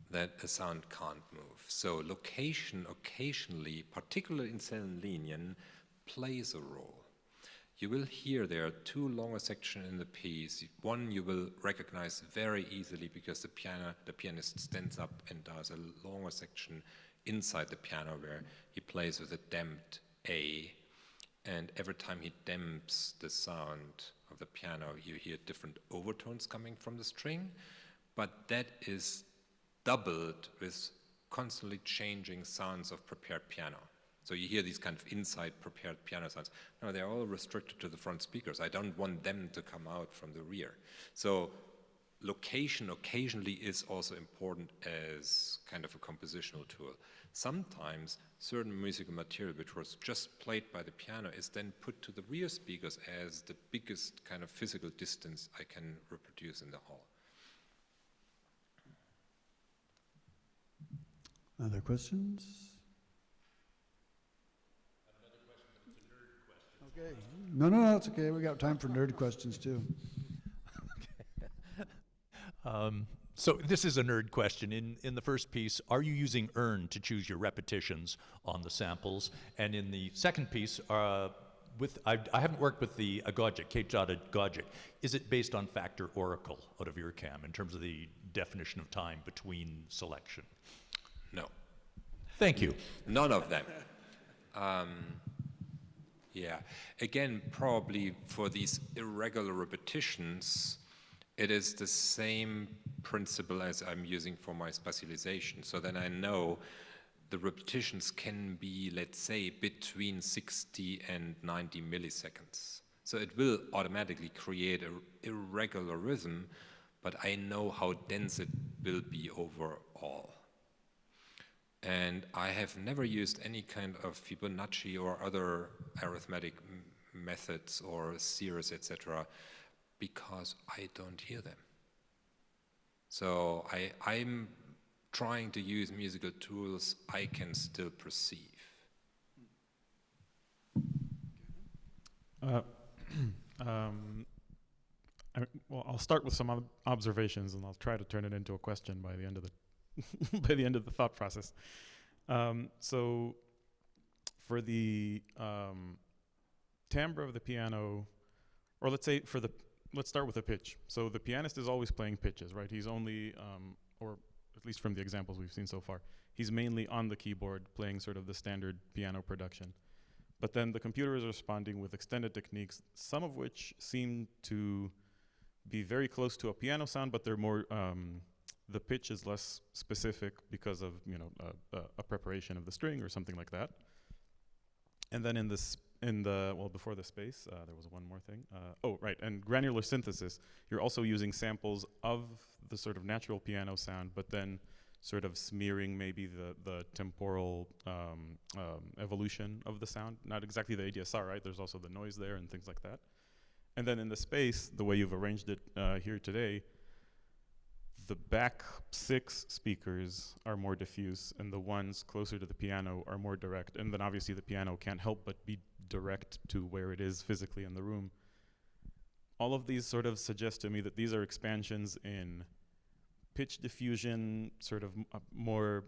that a sound can't move. So location occasionally, particularly in Zellen-Linien, plays a role. You will hear there are two longer sections in the piece. One you will recognize very easily because the pianist stands up and does a longer section inside the piano where he plays with a damped A, and every time he damps the sound of the piano, you hear different overtones coming from the string, but that is doubled with constantly changing sounds of prepared piano. So you hear these kind of inside prepared piano sounds. No, they're all restricted to the front speakers. I don't want them to come out from the rear. So location occasionally is also important as kind of a compositional tool. Sometimes certain musical material which was just played by the piano is then put to the rear speakers as the biggest kind of physical distance I can reproduce in the hall. Other questions? Okay. No, it's okay. We got time for nerd questions too. So this is a nerd question. In the first piece, are you using earn to choose your repetitions on the samples? And in the second piece, I haven't worked with the Agogic, Cape-dotted Agogic. Is it based on factor oracle out of your cam in terms of the definition of time between selection? No, Thank you. none of them. Yeah, again, probably for these irregular repetitions, it is the same principle as I'm using for my spatialization. So then I know the repetitions can be, let's say, between 60 and 90 milliseconds. So it will automatically create an irregular rhythm, but I know how dense it will be overall. And I have never used any kind of Fibonacci or other arithmetic methods or series, etc., because I don't hear them. So I'm trying to use musical tools I can still perceive. Well, I'll start with some observations, and I'll try to turn it into a question by the end of the by the end of the thought process. So, for the timbre of the piano, or let's start with the pitch. So the pianist is always playing pitches, right? He's only, or at least from the examples we've seen so far, he's mainly on the keyboard playing sort of the standard piano production. But then the computer is responding with extended techniques, some of which seem to be very close to a piano sound, but they're more, the pitch is less specific because of, a preparation of the string or something like that. And then before the space, there was one more thing. And granular synthesis. You're also using samples of the sort of natural piano sound, but then sort of smearing maybe the temporal evolution of the sound. Not exactly the ADSR, right? There's also the noise there and things like that. And then in the space, the way you've arranged it here today, the back 6 speakers are more diffuse, and the ones closer to the piano are more direct. And then obviously the piano can't help but be direct to where it is physically in the room. All of these sort of suggest to me that these are expansions in pitch diffusion, sort of more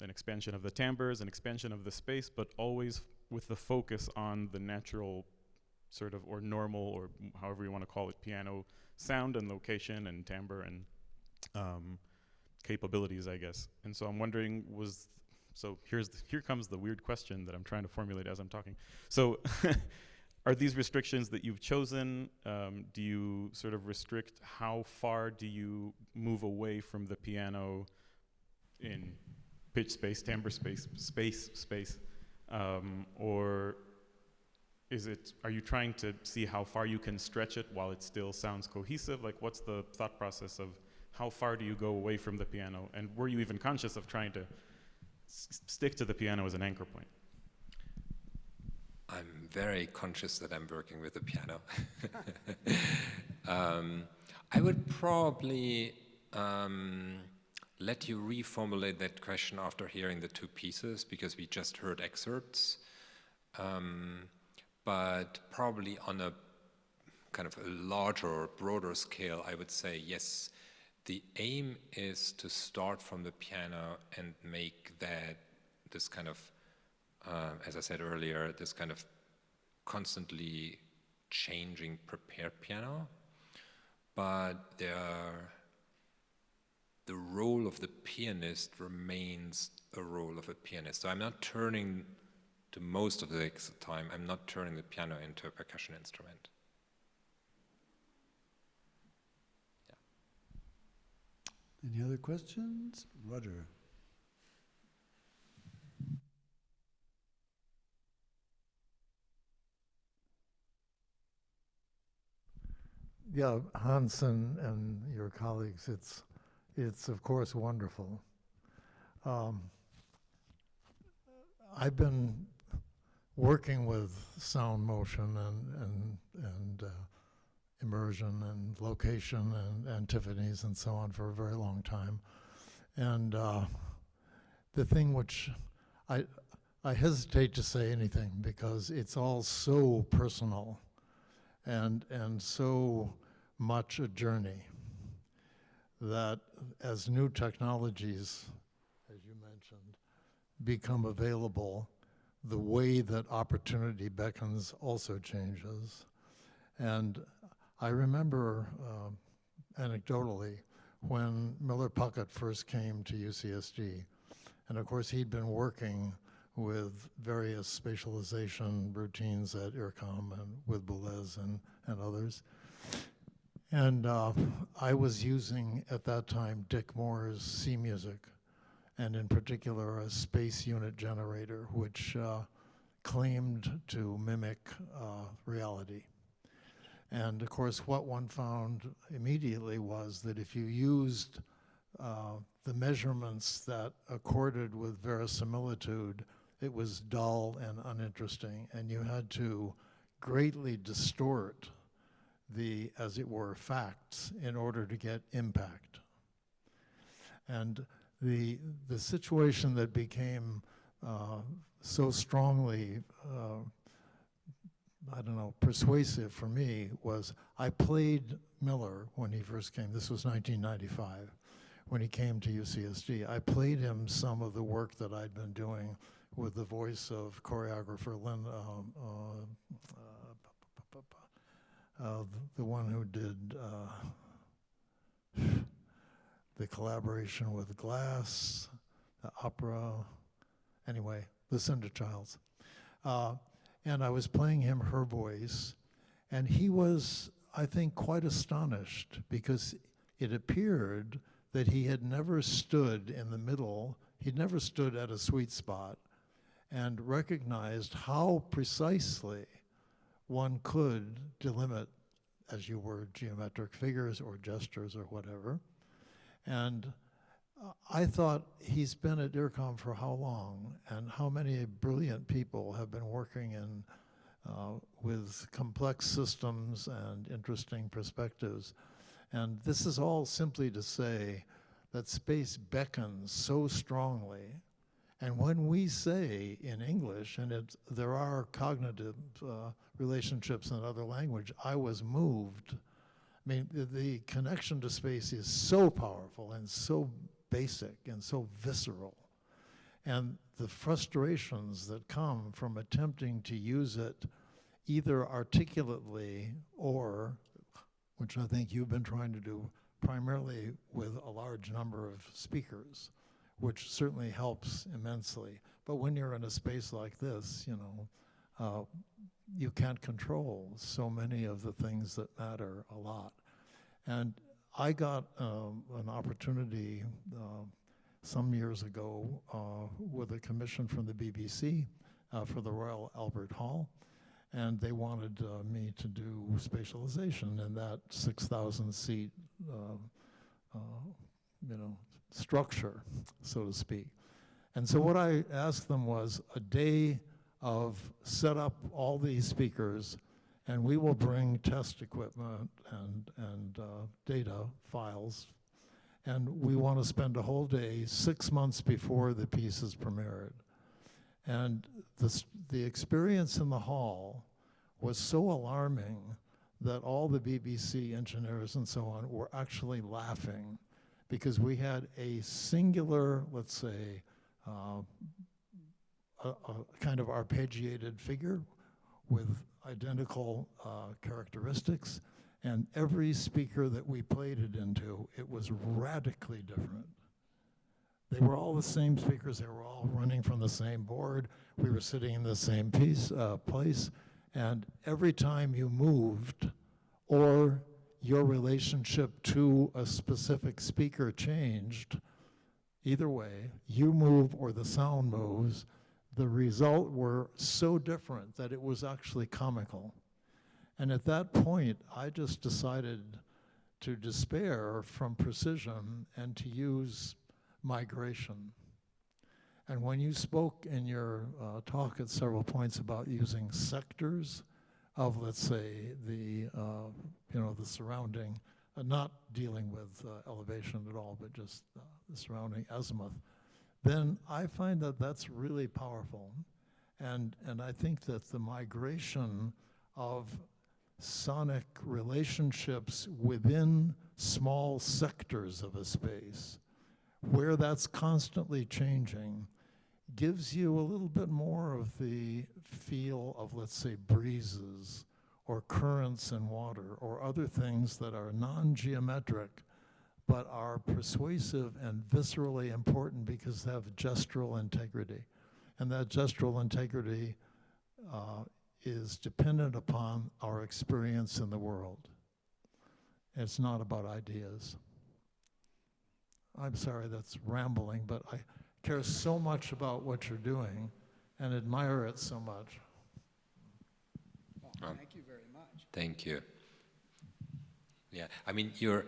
an expansion of the timbres, an expansion of the space, but always with the focus on the natural sort of, or normal, or however you want to call it, piano sound and location and timbre and capabilities, I guess. And so I'm wondering, here comes the weird question that I'm trying to formulate as I'm talking. So are these restrictions that you've chosen? Do you sort of restrict how far do you move away from the piano in pitch space, timbre space, space? Or are you trying to see how far you can stretch it while it still sounds cohesive? Like, what's the thought process of how far do you go away from the piano? And were you even conscious of trying to stick to the piano as an anchor point? I'm very conscious that I'm working with the piano. I would probably let you reformulate that question after hearing the 2 pieces, because we just heard excerpts. But probably on a kind of a larger or broader scale, I would say yes. The aim is to start from the piano and make that this kind of, as I said earlier, this kind of constantly changing prepared piano. But the role of the pianist remains a role of a pianist. So I'm not turning, to most of the time, I'm not turning the piano into a percussion instrument. Any other questions? Ritter. Yeah, Hans and your colleagues, it's of course wonderful. I've been working with sound motion and immersion and location and antiphonies and so on for a very long time. And the thing which I I hesitate to say anything because it's all so personal and so much a journey that as new technologies, as you mentioned, become available, the way that opportunity beckons also changes. And I remember anecdotally when Miller Puckett first came to UCSD, and of course he'd been working with various spatialization routines at IRCOM and with Boulez and others. And I was using, at that time, Dick Moore's C music, and in particular a space unit generator, which claimed to mimic reality. And of course, what one found immediately was that if you used the measurements that accorded with verisimilitude, it was dull and uninteresting, and you had to greatly distort the, as it were, facts in order to get impact. And the situation that became so strongly, I don't know, persuasive for me was I played Miller when he first came. This was 1995, when he came to UCSD. I played him some of the work that I'd been doing with the voice of choreographer Lynn, the one who did the collaboration with Glass, the opera, anyway, Lucinda Childs. And I was playing him her voice, and he was, I think, quite astonished because it appeared that he had never stood in the middle, he'd never stood at a sweet spot and recognized how precisely one could delimit, as you were, geometric figures or gestures or whatever. And I thought, he's been at IRCOM for how long, and how many brilliant people have been working in with complex systems and interesting perspectives. And this is all simply to say that space beckons so strongly. And when we say in English, and there are cognitive relationships in other language, I was moved. I mean, the connection to space is so powerful and so basic and so visceral. And the frustrations that come from attempting to use it either articulately or, which I think you've been trying to do primarily with a large number of speakers, which certainly helps immensely. But when you're in a space like this, you know, you can't control so many of the things that matter a lot. And I got an opportunity some years ago with a commission from the BBC for the Royal Albert Hall, and they wanted me to do spatialization in that 6,000 seat, you know, structure, so to speak. And so what I asked them was a day of set up all these speakers, and we will bring test equipment and data files, and we want to spend a whole day 6 months before the piece is premiered. And the experience in the hall was so alarming that all the BBC engineers and so on were actually laughing, because we had a singular, let's say, a kind of arpeggiated figure with identical characteristics, and every speaker that we played it into, it was radically different. They were all the same speakers, they were all running from the same board, we were sitting in the same place, and every time you moved, or your relationship to a specific speaker changed, either way, you move or the sound moves, the result were so different that it was actually comical. And at that point, I just decided to despair from precision and to use migration. And when you spoke in your talk at several points about using sectors of, let's say, the the surrounding, not dealing with elevation at all, but just the surrounding azimuth, then I find that that's really powerful. And I think that the migration of sonic relationships within small sectors of a space, where that's constantly changing, gives you a little bit more of the feel of, let's say, breezes or currents in water or other things that are non-geometric but are persuasive and viscerally important because they have gestural integrity. And that gestural integrity is dependent upon our experience in the world. It's not about ideas. I'm sorry that's rambling, but I care so much about what you're doing and admire it so much. Well, thank you very much. Thank you. Yeah, I mean, you're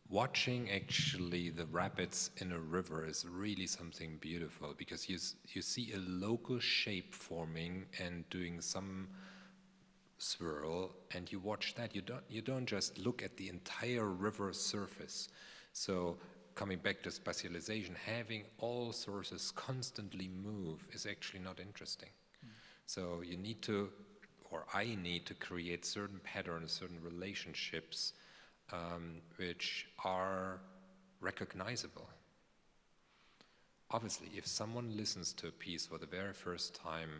watching actually the rapids in a river is really something beautiful, because you see a local shape forming and doing some swirl, and you watch that. You don't just look at the entire river surface. So coming back to spatialization, having all sources constantly move is actually not interesting. So you need to, or I need to create certain patterns, certain relationships which are recognizable. Obviously, if someone listens to a piece for the very first time,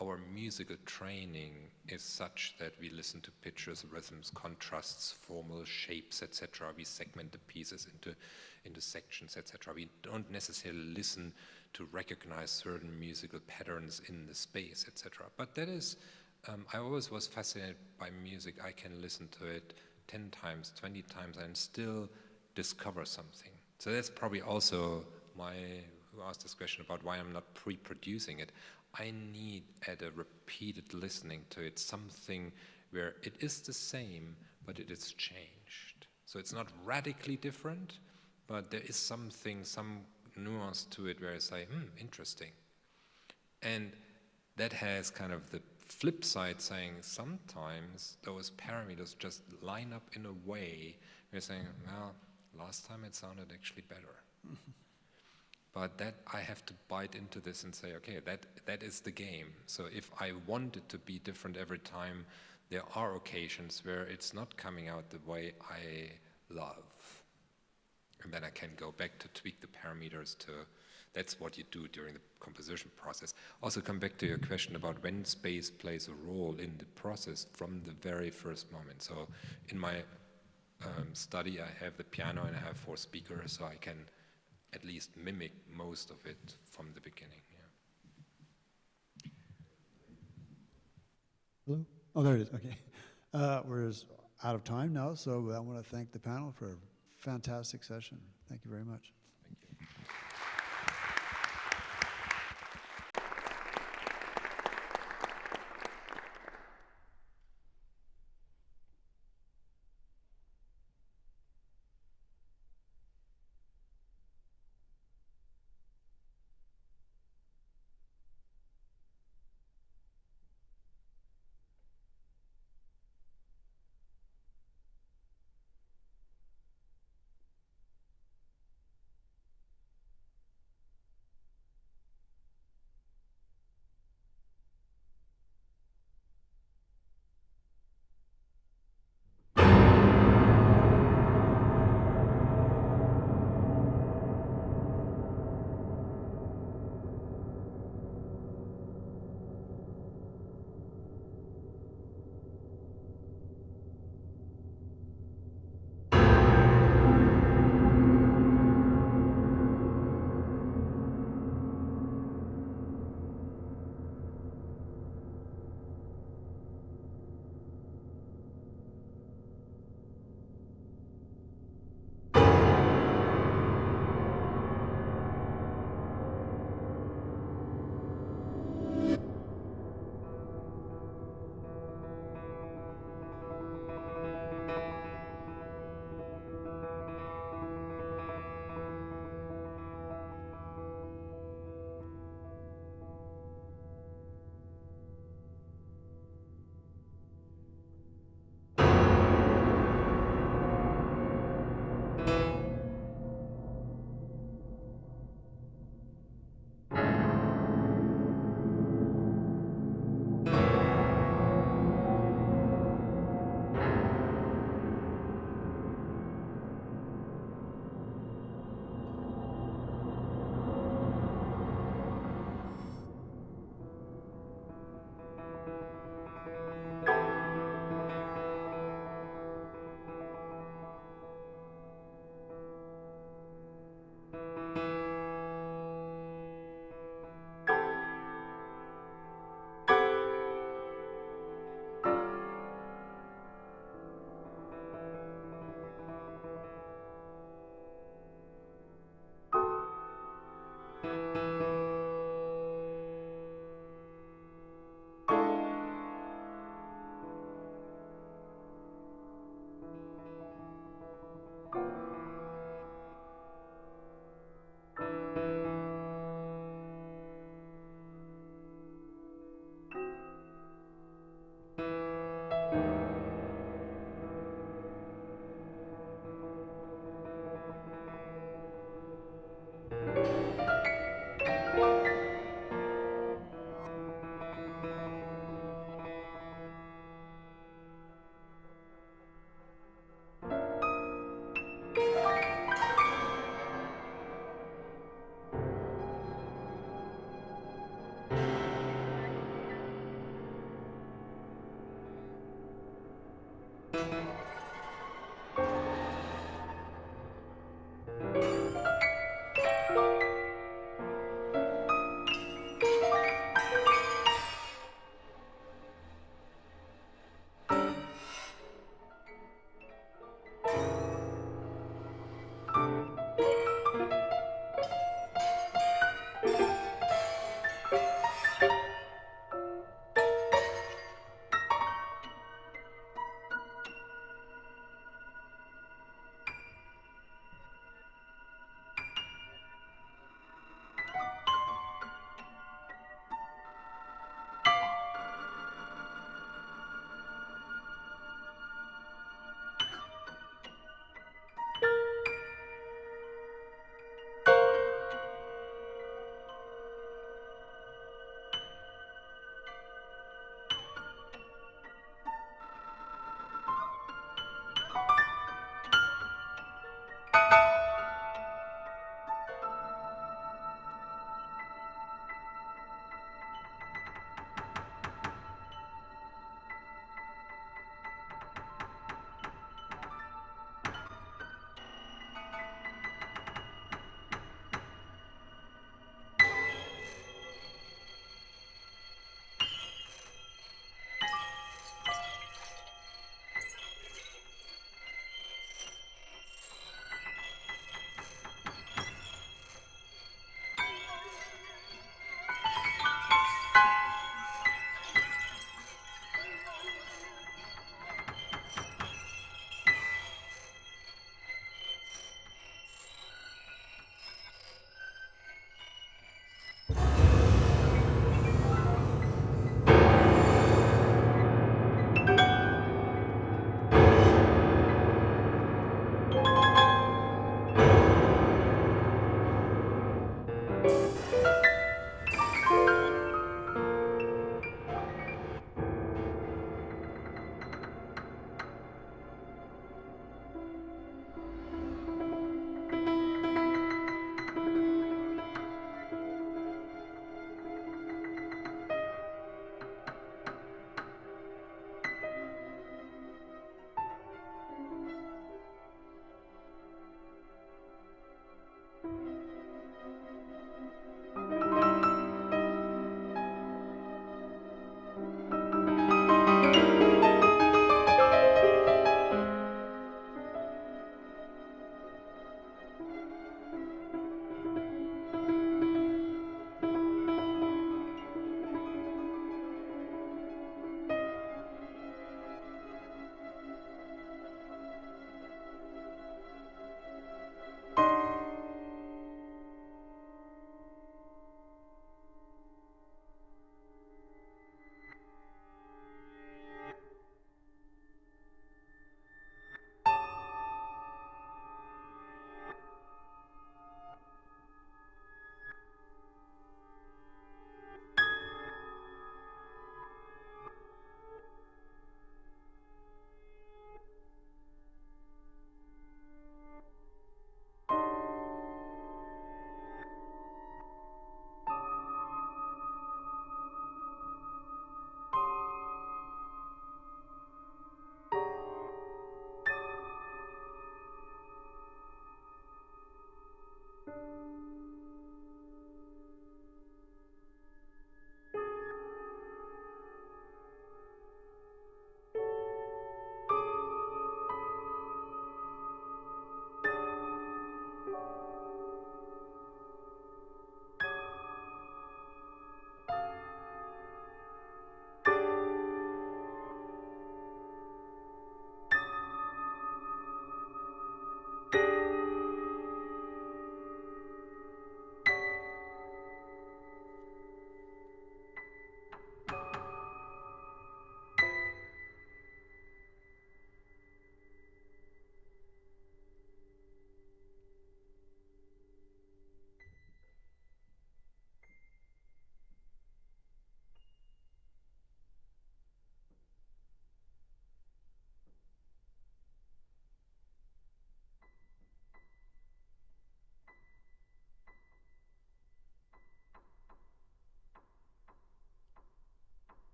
our musical training is such that we listen to pitches, rhythms, contrasts, formal shapes, etc. We segment the pieces into sections, etc. We don't necessarily listen to recognize certain musical patterns in the space, etc. But that is, I always was fascinated by music. I can listen to it 10 times, 20 times, and still discover something. So that's probably also who asked this question about why I'm not pre-producing it. I need, at a repeated listening to it, something where it is the same, but it is changed. So it's not radically different, but there is something, some nuance to it where I say, interesting. And that has kind of the flip side, saying sometimes those parameters just line up in a way where you're saying, well, last time it sounded actually better. But that I have to bite into this and say, okay, that is the game. So if I want it to be different every time, there are occasions where it's not coming out the way I love. And then I can go back to tweak the parameters to, that's what you do during the composition process. Also come back to your question about when space plays a role in the process from the very first moment. So in my study, I have the piano and I have 4 speakers, so I can at least mimic most of it from the beginning. Yeah. Hello? Oh, there it is. Okay. We're out of time now, so I want to thank the panel for a fantastic session. Thank you very much.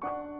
Thank you.